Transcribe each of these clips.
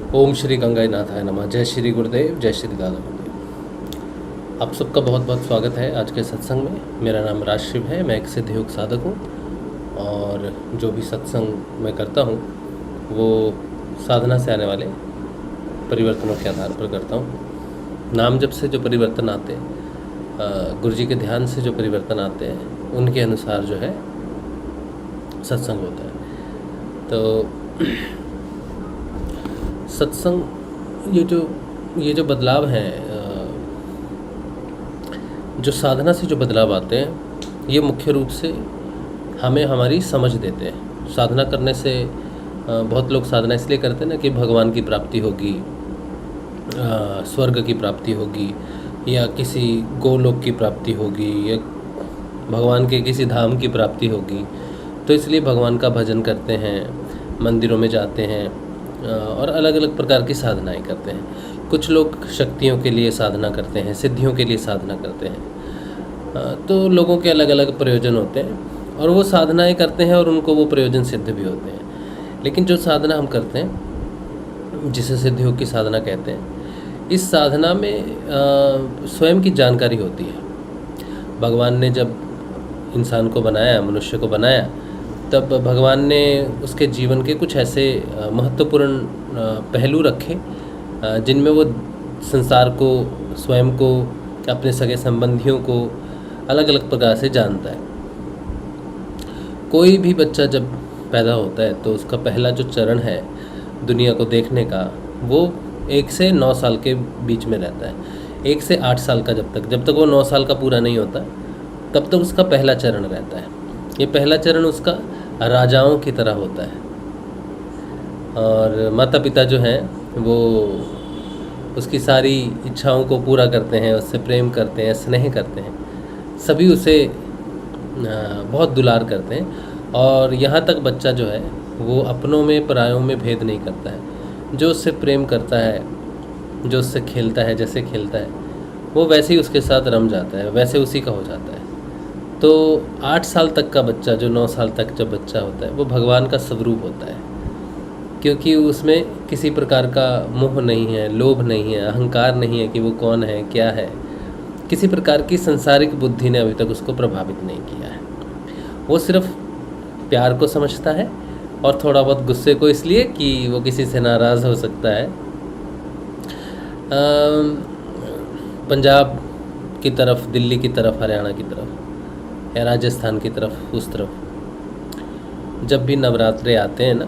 ओम श्री गंगाई नाथाय नमः। जय श्री गुरुदेव, जय श्री दादा गुरुदेव। आप सबका बहुत बहुत स्वागत है आज के सत्संग में। मेरा नाम राजशिव है, मैं एक सिद्ध योग साधक हूँ और जो भी सत्संग मैं करता हूँ वो साधना से आने वाले परिवर्तनों के आधार पर करता हूँ। नाम जप से जो परिवर्तन आते हैं, गुरु जी के ध्यान से जो परिवर्तन आते हैं, उनके अनुसार जो है सत्संग होता है। तो सत्संग ये जो बदलाव हैं, जो साधना से जो बदलाव आते हैं, ये मुख्य रूप से हमें हमारी समझ देते हैं। साधना करने से बहुत लोग साधना इसलिए करते हैं ना कि भगवान की प्राप्ति होगी, स्वर्ग की प्राप्ति होगी, या किसी गोलोक की प्राप्ति होगी, या भगवान के किसी धाम की प्राप्ति होगी। तो इसलिए भगवान का भजन करते हैं, मंदिरों में जाते हैं और अलग अलग प्रकार की साधनाएं करते हैं। कुछ लोग शक्तियों के लिए साधना करते हैं, सिद्धियों के लिए साधना करते हैं। तो लोगों के अलग अलग प्रयोजन होते हैं और वो साधनाएं करते हैं और उनको वो प्रयोजन सिद्ध भी होते हैं। लेकिन जो साधना हम करते हैं, जिसे सिद्धियों की साधना कहते हैं, इस साधना में स्वयं की जानकारी होती है। भगवान ने जब इंसान को बनाया, मनुष्य को बनाया, तब भगवान ने उसके जीवन के कुछ ऐसे महत्वपूर्ण पहलू रखे जिनमें वो संसार को, स्वयं को, अपने सगे संबंधियों को अलग अलग प्रकार से जानता है। कोई भी बच्चा जब पैदा होता है तो उसका पहला जो चरण है दुनिया को देखने का, वो 1 से 9 साल के बीच में रहता है। 1 से 8 साल का जब तक वो 9 साल का पूरा नहीं होता, तब तक उसका पहला चरण रहता है। ये पहला चरण उसका राजाओं की तरह होता है और माता पिता जो हैं वो उसकी सारी इच्छाओं को पूरा करते हैं, उससे प्रेम करते हैं, स्नेह करते हैं, सभी उसे बहुत दुलार करते हैं। और यहाँ तक बच्चा जो है वो अपनों में परायों में भेद नहीं करता है। जो उससे प्रेम करता है, जो उससे खेलता है, जैसे खेलता है, वो वैसे ही उसके साथ रम जाता है, वैसे उसी का हो जाता है। तो 8 साल तक का बच्चा, जो 9 साल तक जब बच्चा होता है, वो भगवान का स्वरूप होता है, क्योंकि उसमें किसी प्रकार का मोह नहीं है, लोभ नहीं है, अहंकार नहीं है कि वो कौन है, क्या है। किसी प्रकार की संसारिक बुद्धि ने अभी तक उसको प्रभावित नहीं किया है। वो सिर्फ प्यार को समझता है और थोड़ा बहुत गुस्से को, इसलिए कि वो किसी से नाराज़ हो सकता है। पंजाब की तरफ, दिल्ली की तरफ, हरियाणा की तरफ या राजस्थान की तरफ, उस तरफ जब भी नवरात्रे आते हैं ना,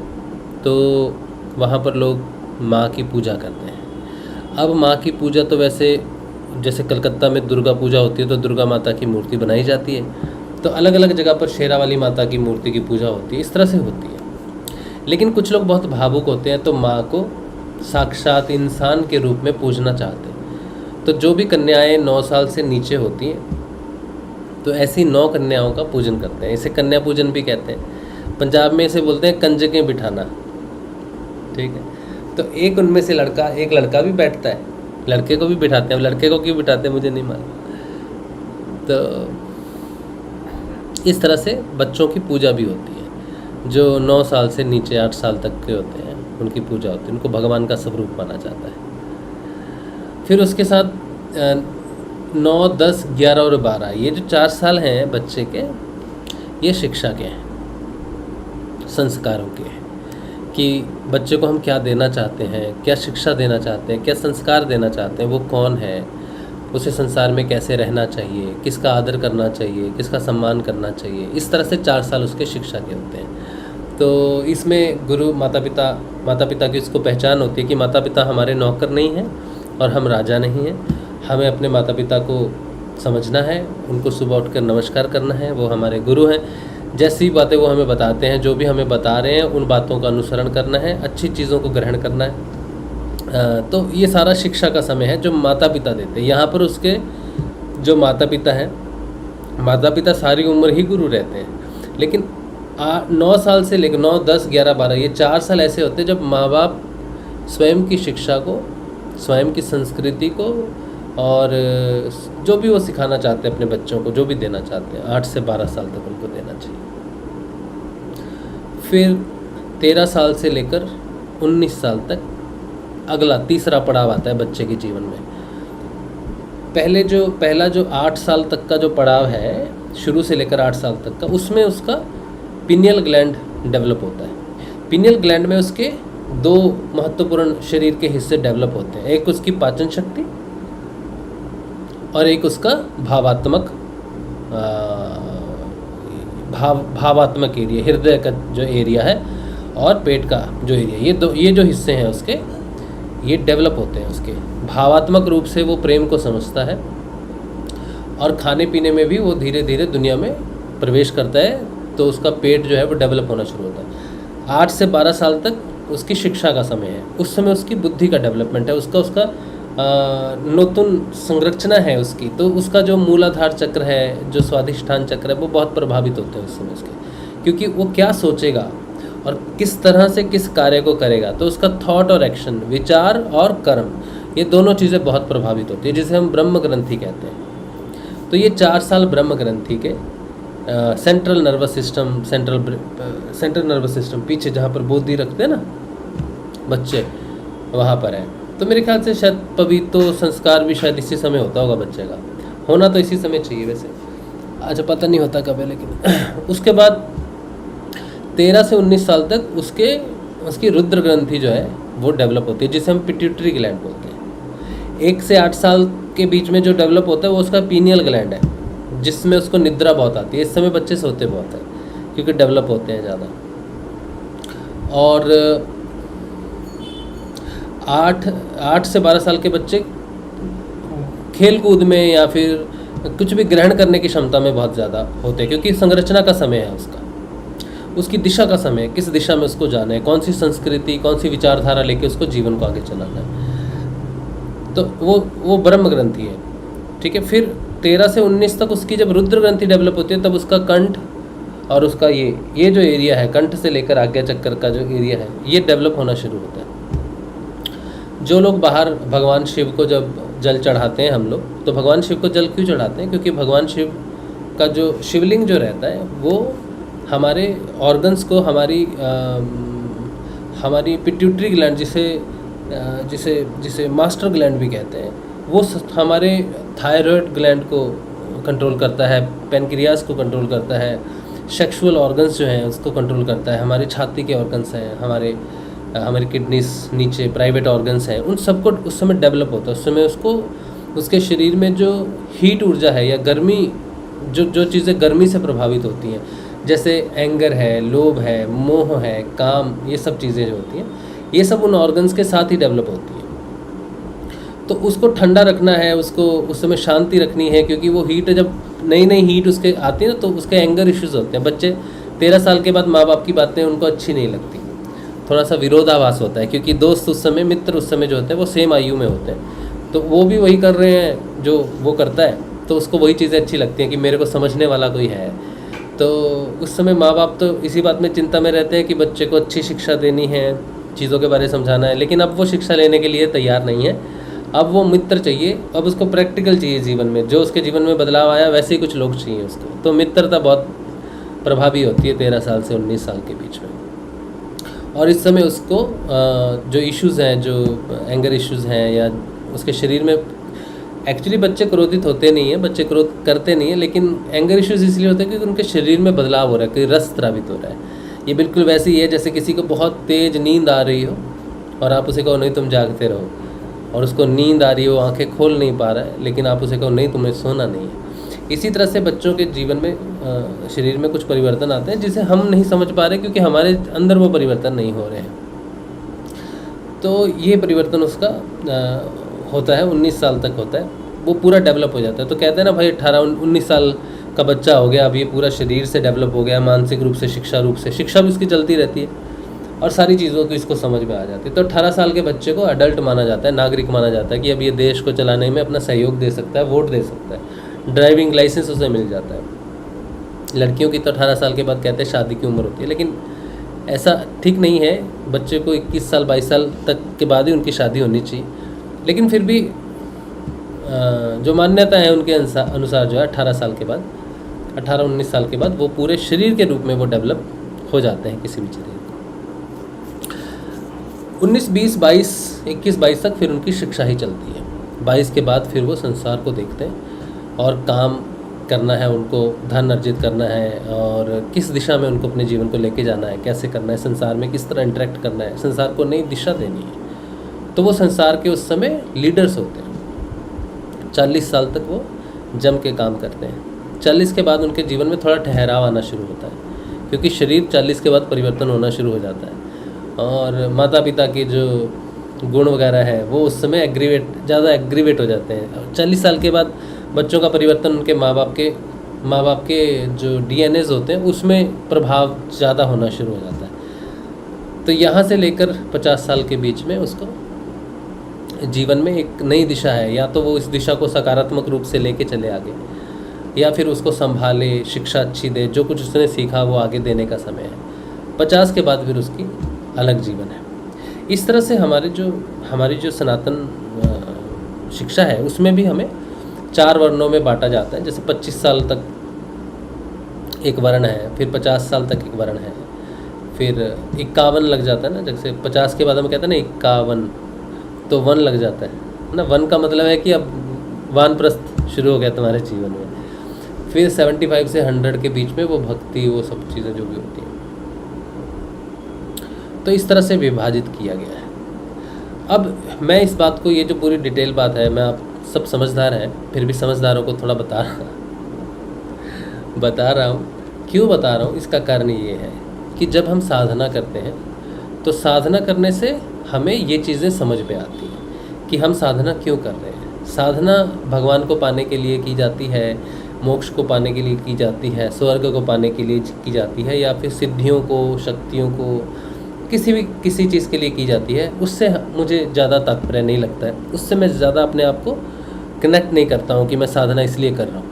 तो वहाँ पर लोग माँ की पूजा करते हैं। अब माँ की पूजा तो वैसे जैसे कलकत्ता में दुर्गा पूजा होती है तो दुर्गा माता की मूर्ति बनाई जाती है, तो अलग अलग जगह पर शेरावाली माता की मूर्ति की पूजा होती है, इस तरह से होती है। लेकिन कुछ लोग बहुत भावुक होते हैं तो माँ को साक्षात इंसान के रूप में पूजना चाहते हैं। तो जो भी कन्याएँ 9 साल से नीचे होती हैं तो ऐसी 9 कन्याओं का पूजन करते हैं। इसे कन्या पूजन भी कहते हैं। पंजाब में इसे बोलते हैं कंजकें बिठाना, ठीक है। तो एक उनमें से एक लड़का भी बैठता है, लड़के को भी बिठाते हैं। लड़के को क्यों बिठाते हैं मुझे नहीं मालूम। तो इस तरह से बच्चों की पूजा भी होती है। जो 9 साल से नीचे 8 साल तक के होते हैं उनकी पूजा होती है, उनको भगवान का स्वरूप माना जाता है। फिर उसके साथ 9, 10, 11 और 12, ये जो 4 साल हैं बच्चे के, ये शिक्षा के हैं, संस्कारों के हैं, कि बच्चे को हम क्या देना चाहते हैं, क्या शिक्षा देना चाहते हैं, क्या संस्कार देना चाहते हैं, वो कौन है, उसे संसार में कैसे रहना चाहिए, किसका आदर करना चाहिए, किसका सम्मान करना चाहिए। इस तरह से 4 साल उसके शिक्षा के होते हैं। तो इसमें गुरु, माता पिता की उसको पहचान होती है कि माता पिता हमारे नौकर नहीं हैं और हम राजा नहीं हैं। हमें अपने माता पिता को समझना है, उनको सुबह उठकर नमस्कार करना है, वो हमारे गुरु हैं। जैसी बातें वो हमें बताते हैं, जो भी हमें बता रहे हैं, उन बातों का अनुसरण करना है, अच्छी चीज़ों को ग्रहण करना है। तो ये सारा शिक्षा का समय है जो माता पिता देते हैं। यहाँ पर उसके जो माता पिता हैं, माता पिता सारी उम्र ही गुरु रहते हैं। लेकिन 9 साल से लेकर 9, 10, 11, 12, ये 4 साल ऐसे होते हैं जब माँ बाप स्वयं की शिक्षा को, स्वयं की संस्कृति को और जो भी वो सिखाना चाहते हैं अपने बच्चों को, जो भी देना चाहते हैं, 8 से 12 साल तक उनको देना चाहिए। फिर 13 साल से लेकर 19 साल तक अगला तीसरा पड़ाव आता है बच्चे के जीवन में। पहला जो 8 साल तक का जो पड़ाव है, शुरू से लेकर 8 साल तक का, उसमें उसका पिनियल ग्लैंड डेवलप होता है। पिनियल ग्लैंड में उसके 2 महत्वपूर्ण शरीर के हिस्से डेवलप होते हैं, एक उसकी पाचन शक्ति और एक उसका भावात्मक एरिया, हृदय का जो एरिया है और पेट का जो एरिया, ये जो हिस्से हैं उसके, ये डेवलप होते हैं उसके। भावात्मक रूप से वो प्रेम को समझता है और खाने पीने में भी वो धीरे धीरे दुनिया में प्रवेश करता है, तो उसका पेट जो है वो डेवलप होना शुरू होता है। 8 से 12 साल तक उसकी शिक्षा का समय है, उस समय उसकी बुद्धि का डेवलपमेंट है, उसका नूतन संरचना है उसकी, तो उसका जो मूलाधार चक्र है, जो स्वाधिष्ठान चक्र है, वो बहुत प्रभावित होते हैं उस समय उसके, क्योंकि वो क्या सोचेगा और किस तरह से किस कार्य को करेगा, तो उसका थॉट और एक्शन, विचार और कर्म, ये दोनों चीज़ें बहुत प्रभावित होती है, जिसे हम ब्रह्म ग्रंथि कहते हैं। तो ये 4 साल ब्रह्म ग्रंथि के सेंट्रल नर्वस सिस्टम पीछे जहाँ पर बुद्धि रखते हैं ना बच्चे, वहाँ पर है। तो मेरे ख्याल से शायद पवित्र संस्कार भी शायद इसी समय होता होगा बच्चे का, होना तो इसी समय चाहिए वैसे, अच्छा पता नहीं होता कब है, लेकिन उसके बाद 13 से 19 साल तक उसकी रुद्र ग्रंथि जो है वो डेवलप होती है, जिसे हम पिट्यूटरी ग्लैंड बोलते हैं। 1 से 8 साल के बीच में जो डेवलप होता है वो उसका पीनियल ग्लैंड है, जिसमें उसको निद्रा बहुत आती है। इस समय बच्चे सोते बहुत हैं क्योंकि डेवलप होते हैं ज़्यादा। और 8 से 12 साल के बच्चे खेल कूद में या फिर कुछ भी ग्रहण करने की क्षमता में बहुत ज़्यादा होते हैं, क्योंकि संरचना का समय है उसकी दिशा का समय, किस दिशा में उसको जाना है, कौन सी संस्कृति, कौन सी विचारधारा लेके उसको जीवन को आगे चलाना है, तो वो ब्रह्म ग्रंथि है। ठीक है, फिर 13 से 19 तक उसकी जब रुद्र ग्रंथि डेवलप होती है, तब उसका कंठ और उसका ये जो एरिया है, कंठ से लेकर आज्ञा चक्कर का जो एरिया है, ये डेवलप होना शुरू होता है। जो लोग बाहर भगवान शिव को जब जल चढ़ाते हैं हम लोग, तो भगवान शिव को जल क्यों चढ़ाते हैं? क्योंकि भगवान शिव का जो शिवलिंग जो रहता है वो हमारे ऑर्गन्स को, हमारी पिट्यूटरी ग्लैंड जिसे मास्टर ग्लैंड भी कहते हैं, वो हमारे थायराइड ग्लैंड को कंट्रोल करता है, पेनक्रियास को कंट्रोल करता है, सेक्सुअल ऑर्गन्स जो हैं उसको कंट्रोल करता है, हमारी छाती के ऑर्गन्स हैं, हमारी किडनीज नीचे प्राइवेट ऑर्गन्स हैं, उन सबको उस समय डेवलप होता है। उस समय उसके शरीर में जो हीट ऊर्जा है या गर्मी, जो चीज़ें गर्मी से प्रभावित होती हैं, जैसे एंगर है, लोभ है, मोह है, काम, ये सब चीज़ें जो होती हैं, ये सब उन ऑर्गन्स के साथ ही डेवलप होती हैं। तो उसको ठंडा रखना है, उसको उस समय शांति रखनी है, क्योंकि वो हीट, जब नई हीट उसके आती है ना, तो उसके एंगर इश्यूज़ होते हैं। बच्चे 13 साल के बाद माँ बाप की बातें उनको अच्छी नहीं लगती, थोड़ा सा विरोधाभास होता है, क्योंकि दोस्त उस समय, मित्र उस समय जो होते हैं वो सेम आयु में होते हैं, तो वो भी वही कर रहे हैं जो वो करता है, तो उसको वही चीज़ें अच्छी लगती हैं कि मेरे को समझने वाला कोई है। तो उस समय माँ बाप तो इसी बात में चिंता में रहते हैं कि बच्चे को अच्छी शिक्षा देनी है, चीज़ों के बारे में समझाना है, लेकिन अब वो शिक्षा लेने के लिए तैयार नहीं है। अब वो मित्र चाहिए, अब उसको प्रैक्टिकल चाहिए जीवन में, जो उसके जीवन में बदलाव आया वैसे ही कुछ लोग चाहिए उसको। तो मित्रता बहुत प्रभावी होती है 13 साल से 19 साल के बीच में। और इस समय उसको जो इश्यूज़ हैं, जो एंगर इश्यूज़ हैं, या उसके शरीर में, एक्चुअली बच्चे क्रोधित होते नहीं हैं, बच्चे क्रोध करते नहीं हैं, लेकिन एंगर इश्यूज़ इसलिए होते हैं क्योंकि उनके शरीर में बदलाव हो रहा है, कोई रस स्रावित हो रहा है। ये बिल्कुल वैसे ही है जैसे किसी को बहुत तेज़ नींद आ रही हो और आप उसे कहो नहीं तुम जागते रहो, और उसको नींद आ रही हो, आंखें खोल नहीं पा रहा है, लेकिन आप उसे कहो नहीं तुम्हें सोना नहीं है। इसी तरह से बच्चों के जीवन में, शरीर में कुछ परिवर्तन आते हैं जिसे हम नहीं समझ पा रहे, क्योंकि हमारे अंदर वो परिवर्तन नहीं हो रहे हैं। तो ये परिवर्तन उसका होता है, 19 साल तक होता है, वो पूरा डेवलप हो जाता है। तो कहते हैं ना भाई 18-19 साल का बच्चा हो गया, अब ये पूरा शरीर से डेवलप हो गया, मानसिक रूप से, शिक्षा भी उसकी चलती रहती है और सारी चीज़ों को इसको समझ में आ जाती है। तो 18 साल के बच्चे को अडल्ट माना जाता है, नागरिक माना जाता है कि अब ये देश को चलाने में अपना सहयोग दे सकता है, वोट दे सकता है, ड्राइविंग लाइसेंस उसे मिल जाता है। लड़कियों की तो 18 साल के बाद कहते हैं शादी की उम्र होती है, लेकिन ऐसा ठीक नहीं है। बच्चे को 21 साल 22 साल तक के बाद ही उनकी शादी होनी चाहिए, लेकिन फिर भी जो मान्यता है उनके अनुसार जो है 18 साल के बाद, 18-19 साल के बाद वो पूरे शरीर के रूप में वो डेवलप हो जाते हैं किसी भी शरीर को। 19, 20, 22, 21, 22 तक फिर उनकी शिक्षा ही चलती है। 22 के बाद फिर वो संसार को देखते हैं और काम करना है उनको, धन अर्जित करना है और किस दिशा में उनको अपने जीवन को लेके जाना है, कैसे करना है, संसार में किस तरह इंटरेक्ट करना है, संसार को नई दिशा देनी है। तो वो संसार के उस समय लीडर्स होते हैं। 40 साल तक वो जम के काम करते हैं। 40 के बाद उनके जीवन में थोड़ा ठहराव आना शुरू होता है, क्योंकि शरीर 40 के बाद परिवर्तन होना शुरू हो जाता है और माता पिता के जो गुण वगैरह है वो उस समय ज़्यादा एग्रीवेट हो जाते हैं। 40 साल के बाद बच्चों का परिवर्तन उनके माँ बाप के जो डीएनएज होते हैं उसमें प्रभाव ज़्यादा होना शुरू हो जाता है। तो यहाँ से लेकर 50 साल के बीच में उसको जीवन में एक नई दिशा है, या तो वो इस दिशा को सकारात्मक रूप से लेके चले आगे, या फिर उसको संभाले, शिक्षा अच्छी दे, जो कुछ उसने सीखा वो आगे देने का समय है। 50 के बाद फिर उसकी अलग जीवन है। इस तरह से हमारी जो सनातन शिक्षा है उसमें भी हमें 4 वर्णों में बांटा जाता है। जैसे 25 साल तक एक वर्ण है, फिर 50 साल तक एक वर्ण है, फिर 51 लग जाता है ना। जैसे 50 के बाद हम कहते हैं ना 51, तो वन लग जाता है ना। वन का मतलब है कि अब वानप्रस्थ शुरू हो गया तुम्हारे जीवन में। फिर 75 से 100 के बीच में वो भक्ति, वो सब चीज़ें जो भी होती हैं, तो इस तरह से विभाजित किया गया है। अब मैं इस बात को, ये जो पूरी डिटेल बात है, मैं आप सब समझदार हैं, फिर भी समझदारों को थोड़ा बता रहा हूँ। क्यों बता रहा हूँ? इसका कारण ये है कि जब हम साधना करते हैं तो साधना करने से हमें ये चीज़ें समझ में आती हैं कि हम साधना क्यों कर रहे हैं। साधना भगवान को पाने के लिए की जाती है, मोक्ष को पाने के लिए की जाती है, स्वर्ग को पाने के लिए की जाती है, या फिर सिद्धियों को, शक्तियों को, किसी चीज़ के लिए की जाती है। उससे मुझे ज़्यादा तात्पर्य नहीं लगता है, उससे मैं ज़्यादा अपने आप को कनेक्ट नहीं करता हूँ कि मैं साधना इसलिए कर रहा हूँ।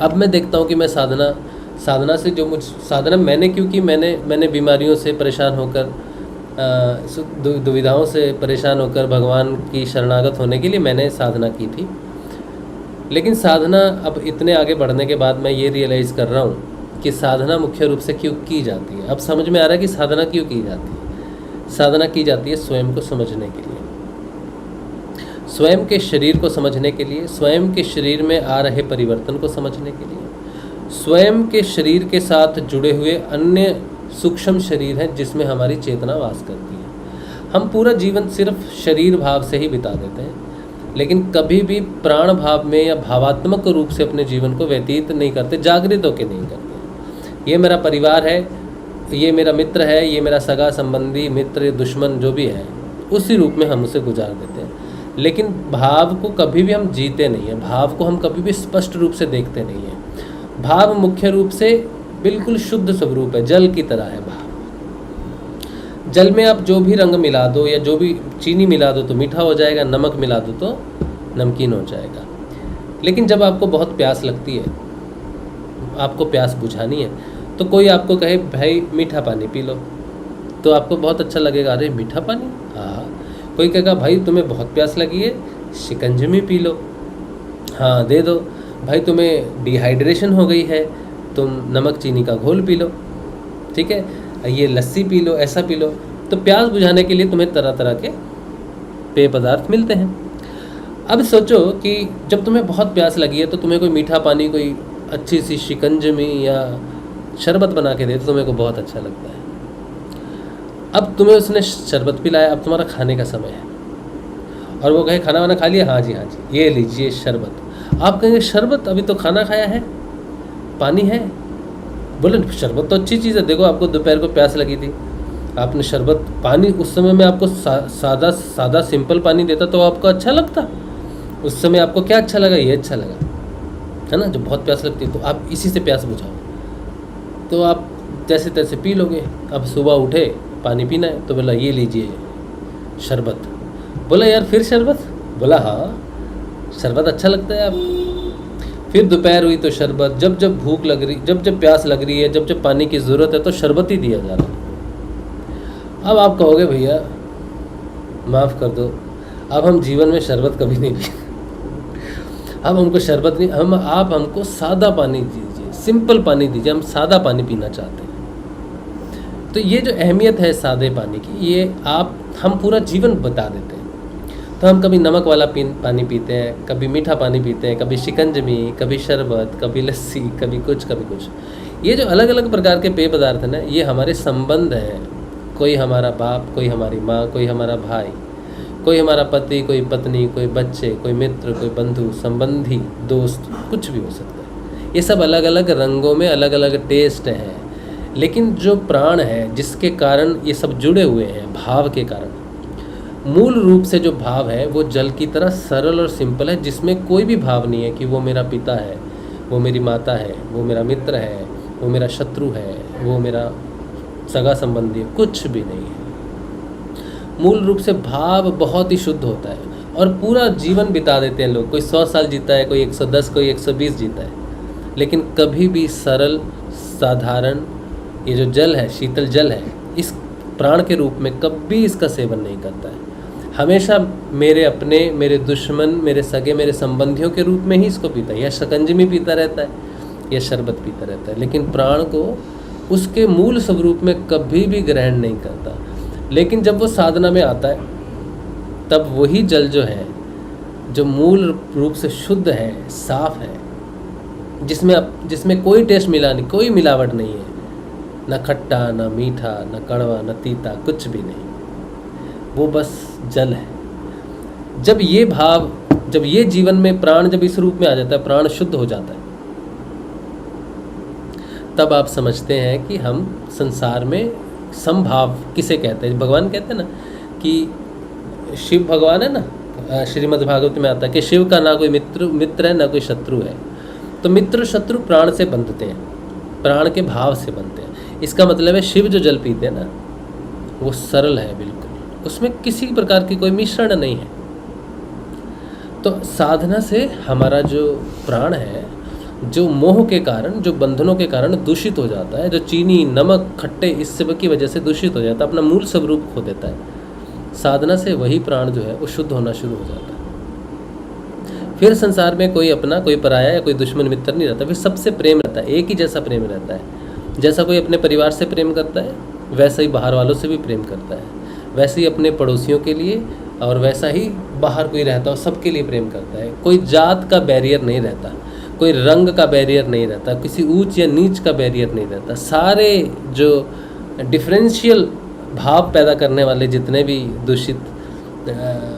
अब मैं देखता हूँ कि मैं साधना से जो साधना मैंने, क्योंकि मैंने बीमारियों से परेशान होकर, दुविधाओं से परेशान होकर भगवान की शरणागत होने के लिए मैंने साधना की थी। लेकिन साधना अब इतने आगे बढ़ने के बाद मैं ये रियलाइज़ कर रहा हूँ कि साधना मुख्य रूप से क्यों की जाती है। अब समझ में आ रहा है कि साधना क्यों की जाती है। साधना की जाती है स्वयं को समझने के लिए, स्वयं के शरीर को समझने के लिए, स्वयं के शरीर में आ रहे परिवर्तन को समझने के लिए, स्वयं के शरीर के साथ जुड़े हुए अन्य सूक्ष्म शरीर हैं जिसमें हमारी चेतना वास करती है। हम पूरा जीवन सिर्फ शरीर भाव से ही बिता देते हैं, लेकिन कभी भी प्राण भाव में या भावात्मक रूप से अपने जीवन को व्यतीत नहीं करते, जागृत होकर नहीं करते। ये मेरा परिवार है, ये मेरा मित्र है, ये मेरा सगा संबंधी, मित्र, दुश्मन जो भी है, उसी रूप में हम उसे गुजार देते हैं। लेकिन भाव को कभी भी हम जीते नहीं हैं, भाव को हम कभी भी स्पष्ट रूप से देखते नहीं हैं। भाव मुख्य रूप से बिल्कुल शुद्ध स्वरूप है, जल की तरह है भाव। जल में आप जो भी रंग मिला दो या जो भी चीनी मिला दो तो मीठा हो जाएगा, नमक मिला दो तो नमकीन हो जाएगा। लेकिन जब आपको बहुत प्यास लगती है, आपको प्यास बुझानी है, तो कोई आपको कहे भाई मीठा पानी पी लो, तो आपको बहुत अच्छा लगेगा, अरे मीठा पानी, हाँ। कोई कहेगा भाई तुम्हें बहुत प्यास लगी है, शिकंजमी पी लो, हाँ दे दो। भाई तुम्हें डिहाइड्रेशन हो गई है, तुम नमक चीनी का घोल पी लो, ठीक है, ये लस्सी पी लो, ऐसा पी लो। तो प्यास बुझाने के लिए तुम्हें तरह तरह के पेय पदार्थ मिलते हैं। अब सोचो कि जब तुम्हें बहुत प्यास लगी है तो तुम्हें कोई मीठा पानी, कोई अच्छी सी शिकंजमी या शरबत बना के दे तो तुम्हें को बहुत अच्छा लगता है। अब तुम्हें उसने शरबत पिलाया, अब तुम्हारा खाने का समय है, और वो कहे खाना वाना खा लिया, हाँ जी हाँ जी, ये लीजिए शरबत। आप कहेंगे शरबत, अभी तो खाना खाया है, पानी है। बोले शरबत तो अच्छी चीज़ है, देखो आपको दोपहर को प्यास लगी थी, आपने शरबत, पानी उस समय में आपको सादा सिंपल पानी देता तो आपको अच्छा लगता। उस समय आपको क्या अच्छा लगा? ये अच्छा लगा, है ना। जब बहुत प्यास लगती है तो आप इसी से प्यास बुझाओ, तो आप जैसे तैसे पी लोगे। अब सुबह उठे, पानी पीना है, तो बोला ये लीजिए शरबत। बोला यार फिर शरबत? बोला हाँ शरबत अच्छा लगता है आप। फिर दोपहर हुई तो शरबत, जब जब भूख लग रही, जब जब प्यास लग रही है, जब जब पानी की ज़रूरत है तो शरबत ही दिया जा रहा है। अब आप कहोगे भैया माफ़ कर दो, अब हम जीवन में शरबत कभी नहीं पी, अब हमको शरबत नहीं, आप हमको सादा पानी दीजिए, सिंपल पानी दीजिए, हम सादा पानी पीना चाहते हैं। तो ये जो अहमियत है सादे पानी की, ये हम पूरा जीवन बता देते हैं। तो हम कभी नमक वाला पानी पीते हैं, कभी मीठा पानी पीते हैं, कभी शिकंजमी, कभी शरबत, कभी लस्सी, कभी कुछ। ये जो अलग अलग प्रकार के पेय पदार्थ हैं ना, ये हमारे संबंध हैं। कोई हमारा बाप, कोई हमारी माँ, कोई हमारा भाई, कोई हमारा पति, कोई पत्नी, कोई बच्चे, कोई मित्र, कोई बंधु, संबंधी, दोस्त, कुछ भी हो सकता है। ये सब अलग अलग रंगों में अलग अलग टेस्ट हैं, लेकिन जो प्राण है जिसके कारण ये सब जुड़े हुए हैं, भाव के कारण, मूल रूप से जो भाव है वो जल की तरह सरल और सिंपल है, जिसमें कोई भी भाव नहीं है कि वो मेरा पिता है, वो मेरी माता है, वो मेरा मित्र है, वो मेरा शत्रु है, वो मेरा सगा संबंधी है, कुछ भी नहीं है। मूल रूप से भाव बहुत ही शुद्ध होता है और पूरा जीवन बिता देते हैं लोग। कोई 100 साल जीता है, कोई 110, कोई 120 जीता है, लेकिन कभी भी सरल साधारण ये जो जल है, शीतल जल है, इस प्राण के रूप में कभी इसका सेवन नहीं करता है। हमेशा मेरे अपने, मेरे दुश्मन, मेरे सगे, मेरे संबंधियों के रूप में ही इसको पीता है, या शिकंजमी पीता रहता है या शरबत पीता रहता है, लेकिन प्राण को उसके मूल स्वरूप में कभी भी ग्रहण नहीं करता। लेकिन जब वो साधना में आता है, तब वही जल जो है, जो मूल रूप से शुद्ध है, साफ है, जिसमें कोई टेस्ट मिला नहीं, कोई मिलावट नहीं है, न खट्टा, न मीठा, न कड़वा, न तीता, कुछ भी नहीं, वो बस जल है। जब ये भाव, जब ये जीवन में प्राण जब इस रूप में आ जाता है, प्राण शुद्ध हो जाता है, तब आप समझते हैं कि हम संसार में समभाव किसे कहते हैं। भगवान कहते हैं ना कि शिव भगवान है ना, श्रीमद् भागवत में आता है कि शिव का ना कोई मित्र है, ना कोई शत्रु है। तो मित्र शत्रु प्राण से बंधते हैं, प्राण के भाव से बनते हैं। इसका मतलब है शिव जो जल पीते हैं ना, वो सरल है बिल्कुल, उसमें किसी प्रकार की कोई मिश्रण नहीं है। तो साधना से हमारा जो प्राण है, जो मोह के कारण, जो बंधनों के कारण दूषित हो जाता है, जो चीनी, नमक, खट्टे, इस सब की वजह से दूषित हो जाता है, अपना मूल स्वरूप खो देता है। साधना से वही प्राण जो है वो शुद्ध होना शुरू हो जाता है। फिर संसार में कोई अपना, कोई पराया या कोई दुश्मन मित्र नहीं रहता, फिर सबसे प्रेम रहता है, एक ही जैसा प्रेम रहता है। जैसा कोई अपने परिवार से प्रेम करता है, वैसा ही बाहर वालों से भी प्रेम करता है, वैसे ही अपने पड़ोसियों के लिए, और वैसा ही बाहर कोई रहता हो सबके लिए प्रेम करता है। कोई जात का बैरियर नहीं रहता, कोई रंग का बैरियर नहीं रहता, किसी ऊंच या नीच का बैरियर नहीं रहता। सारे जो डिफरेंशियल भाव पैदा करने वाले जितने भी दूषित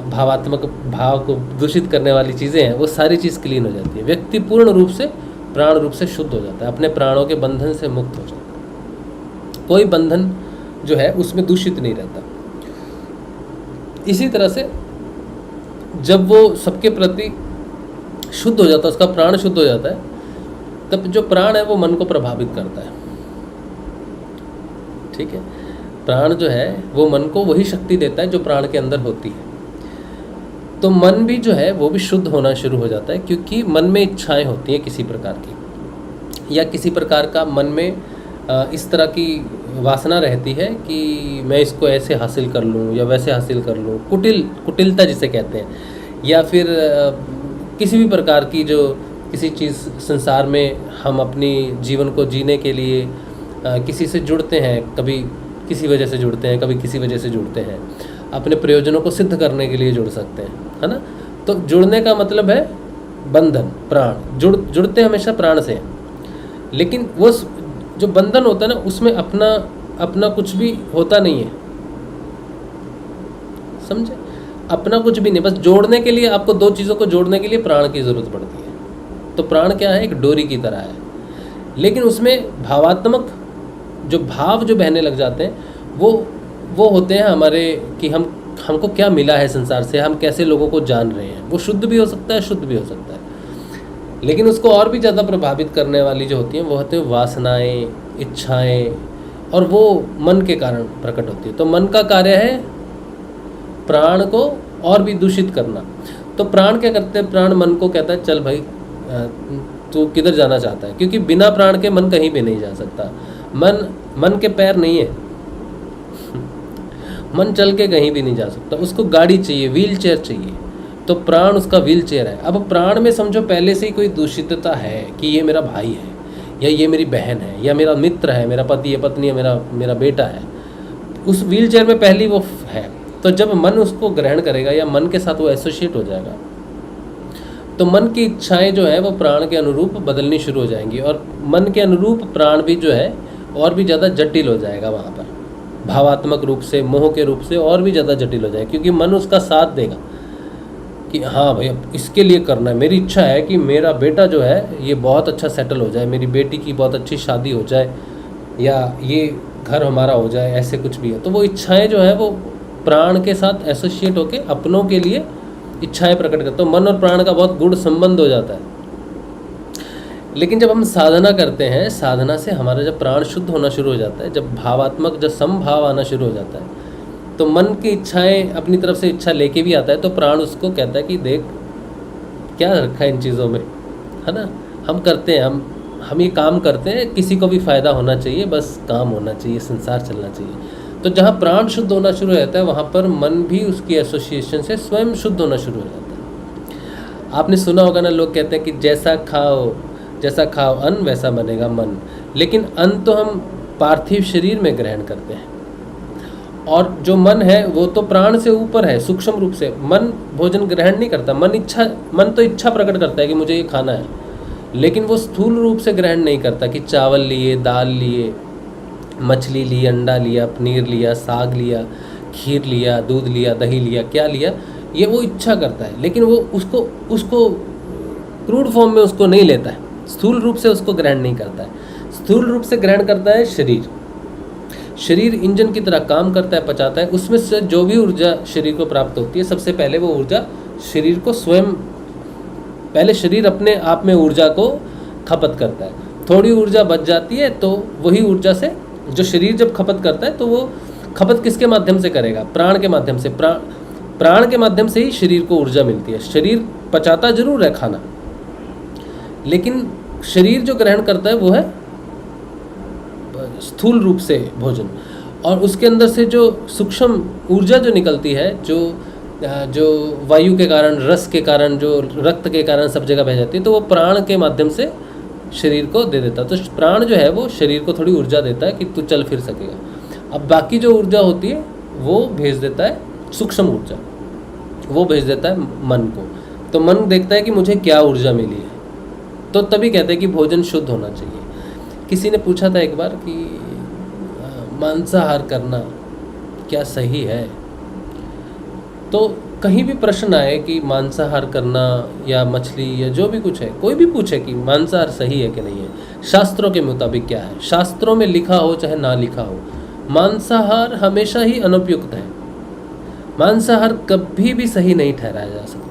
भावात्मक भाव को दूषित करने वाली चीज़ें हैं, वो सारी चीज़ क्लीन हो जाती है। व्यक्ति पूर्ण रूप से, प्राण रूप से शुद्ध हो जाता है, अपने प्राणों के बंधन से मुक्त हो जाता है। कोई बंधन जो है उसमें दूषित नहीं रहता। इसी तरह से जब वो सबके प्रति शुद्ध हो जाता है, उसका प्राण शुद्ध हो जाता है, तब जो प्राण है वो मन को प्रभावित करता है। ठीक है, प्राण जो है वो मन को वही शक्ति देता है जो प्राण के अंदर होती है। तो मन भी जो है वो भी शुद्ध होना शुरू हो जाता है, क्योंकि मन में इच्छाएं होती हैं किसी प्रकार की, या किसी प्रकार का मन में इस तरह की वासना रहती है कि मैं इसको ऐसे हासिल कर लूँ या वैसे हासिल कर लूँ, कुटिलता जिसे कहते हैं, या फिर किसी भी प्रकार की जो किसी चीज़ संसार में हम अपनी जीवन को जीने के लिए किसी से जुड़ते हैं, कभी किसी वजह से जुड़ते हैं, कभी किसी वजह से जुड़ते हैं, अपने प्रयोजनों को सिद्ध करने के लिए जुड़ सकते हैं, है ना। तो जुड़ने का मतलब है बंधन, प्राण जुड़ते हैं हमेशा प्राण से, लेकिन वो जो बंधन होता है ना, उसमें अपना कुछ भी होता नहीं है, समझे, अपना कुछ भी नहीं। बस जोड़ने के लिए आपको दो चीज़ों को जोड़ने के लिए प्राण की ज़रूरत पड़ती है। तो प्राण क्या है, एक डोरी की तरह है, लेकिन उसमें भावात्मक जो भाव जो बहने लग जाते हैं वो होते हैं हमारे, कि हमको क्या मिला है संसार से, हम कैसे लोगों को जान रहे हैं। वो शुद्ध भी हो सकता है, शुद्ध भी हो सकता है, लेकिन उसको और भी ज़्यादा प्रभावित करने वाली जो होती हैं वो होती हैं वासनाएं, इच्छाएं, और वो मन के कारण प्रकट होती है। तो मन का कार्य है प्राण को और भी दूषित करना। तो प्राण क्या करते हैं, प्राण मन को कहता है चल भाई तू किधर जाना चाहता है, क्योंकि बिना प्राण के मन कहीं भी नहीं जा सकता। मन के पैर नहीं है, मन चल के कहीं भी नहीं जा सकता, उसको गाड़ी चाहिए, व्हील चेयर चाहिए। तो प्राण उसका व्हील चेयर है। अब प्राण में समझो पहले से ही कोई दूषितता है कि ये मेरा भाई है, या ये मेरी बहन है, या मेरा मित्र है, मेरा पति है, पत्नी है, मेरा बेटा है, उस व्हील चेयर में पहली वो है। तो जब मन उसको ग्रहण करेगा या मन के साथ वो एसोसिएट हो जाएगा, तो मन की इच्छाएं जो है वो प्राण के अनुरूप बदलनी शुरू हो जाएंगी, और मन के अनुरूप प्राण भी जो है और भी ज़्यादा जटिल हो जाएगा वहाँ पर, भावात्मक रूप से, मोह के रूप से और भी ज़्यादा जटिल हो जाएगा, क्योंकि मन उसका साथ देगा कि हाँ भाई अब इसके लिए करना है, मेरी इच्छा है कि मेरा बेटा जो है ये बहुत अच्छा सेटल हो जाए, मेरी बेटी की बहुत अच्छी शादी हो जाए, या ये घर हमारा हो जाए, ऐसे कुछ भी है। तो वो इच्छाएं जो है वो प्राण के साथ एसोसिएट होकर अपनों के लिए इच्छाएं प्रकट करते हैं। मन और प्राण का बहुत गूढ़ संबंध हो जाता है। लेकिन जब हम साधना करते हैं, साधना से हमारा जब प्राण शुद्ध होना शुरू हो जाता है, जब भावात्मक, जब समभाव आना शुरू हो जाता है, तो मन की इच्छाएं अपनी तरफ से इच्छा लेके भी आता है, तो प्राण उसको कहता है कि देख क्या रखा है इन चीज़ों में, है ना, हम करते हैं, हम ये काम करते हैं, किसी को भी फ़ायदा होना चाहिए, बस काम होना चाहिए, संसार चलना चाहिए। तो जहाँ प्राण शुद्ध होना शुरू हो जाता है, वहाँ पर मन भी उसकी एसोसिएशन से स्वयं शुद्ध होना शुरू हो जाता है। आपने सुना होगा ना, लोग कहते हैं कि जैसा खाओ अन्न वैसा बनेगा मन। लेकिन अन्न तो हम पार्थिव शरीर में ग्रहण करते हैं, और जो मन है वो तो प्राण से ऊपर है, सूक्ष्म रूप से। मन भोजन ग्रहण नहीं करता, मन तो इच्छा प्रकट करता है कि मुझे ये खाना है, लेकिन वो स्थूल रूप से ग्रहण नहीं करता कि चावल लिए, दाल लिए, मछली ली, अंडा लिया, पनीर लिया, साग लिया, खीर लिया, दूध लिया, दही लिया, क्या लिया, ये वो इच्छा करता है। लेकिन वो उसको क्रूड फॉर्म में उसको नहीं लेता है, स्थूल रूप से उसको ग्रहण नहीं करता है। स्थूल रूप से ग्रहण करता है शरीर इंजन की तरह काम करता है, पचाता है। उसमें से जो भी ऊर्जा शरीर को प्राप्त होती है, सबसे पहले वो ऊर्जा शरीर को स्वयं, पहले शरीर अपने आप में ऊर्जा को खपत करता है। थोड़ी ऊर्जा बच जाती है, तो वही ऊर्जा से जो शरीर जब खपत करता है, तो वो खपत किसके माध्यम से करेगा? प्राण के माध्यम से। प्राण के माध्यम से ही शरीर को ऊर्जा मिलती है। शरीर पचाता जरूर है खाना, लेकिन शरीर जो ग्रहण करता है वो है स्थूल रूप से भोजन, और उसके अंदर से जो सूक्ष्म ऊर्जा जो निकलती है, जो वायु के कारण, रस के कारण, जो रक्त के कारण सब जगह बह जाती है, तो वो प्राण के माध्यम से शरीर को दे देता है। तो प्राण जो है वो शरीर को थोड़ी ऊर्जा देता है कि तू चल फिर सकेगा। अब बाकी जो ऊर्जा होती है वो भेज देता है, सूक्ष्म ऊर्जा वो भेज देता है मन को। तो मन देखता है कि मुझे क्या ऊर्जा मिली है, तो तभी कहते हैं कि भोजन शुद्ध होना चाहिए। किसी ने पूछा था एक बार कि मांसाहार करना क्या सही है? तो कहीं भी प्रश्न आए कि मांसाहार करना या मछली या जो भी कुछ है, कोई भी पूछे कि मांसाहार सही है कि नहीं है, शास्त्रों के मुताबिक क्या है, शास्त्रों में लिखा हो चाहे ना लिखा हो, मांसाहार हमेशा ही अनुपयुक्त है। मांसाहार कभी भी सही नहीं ठहराया जा सकता।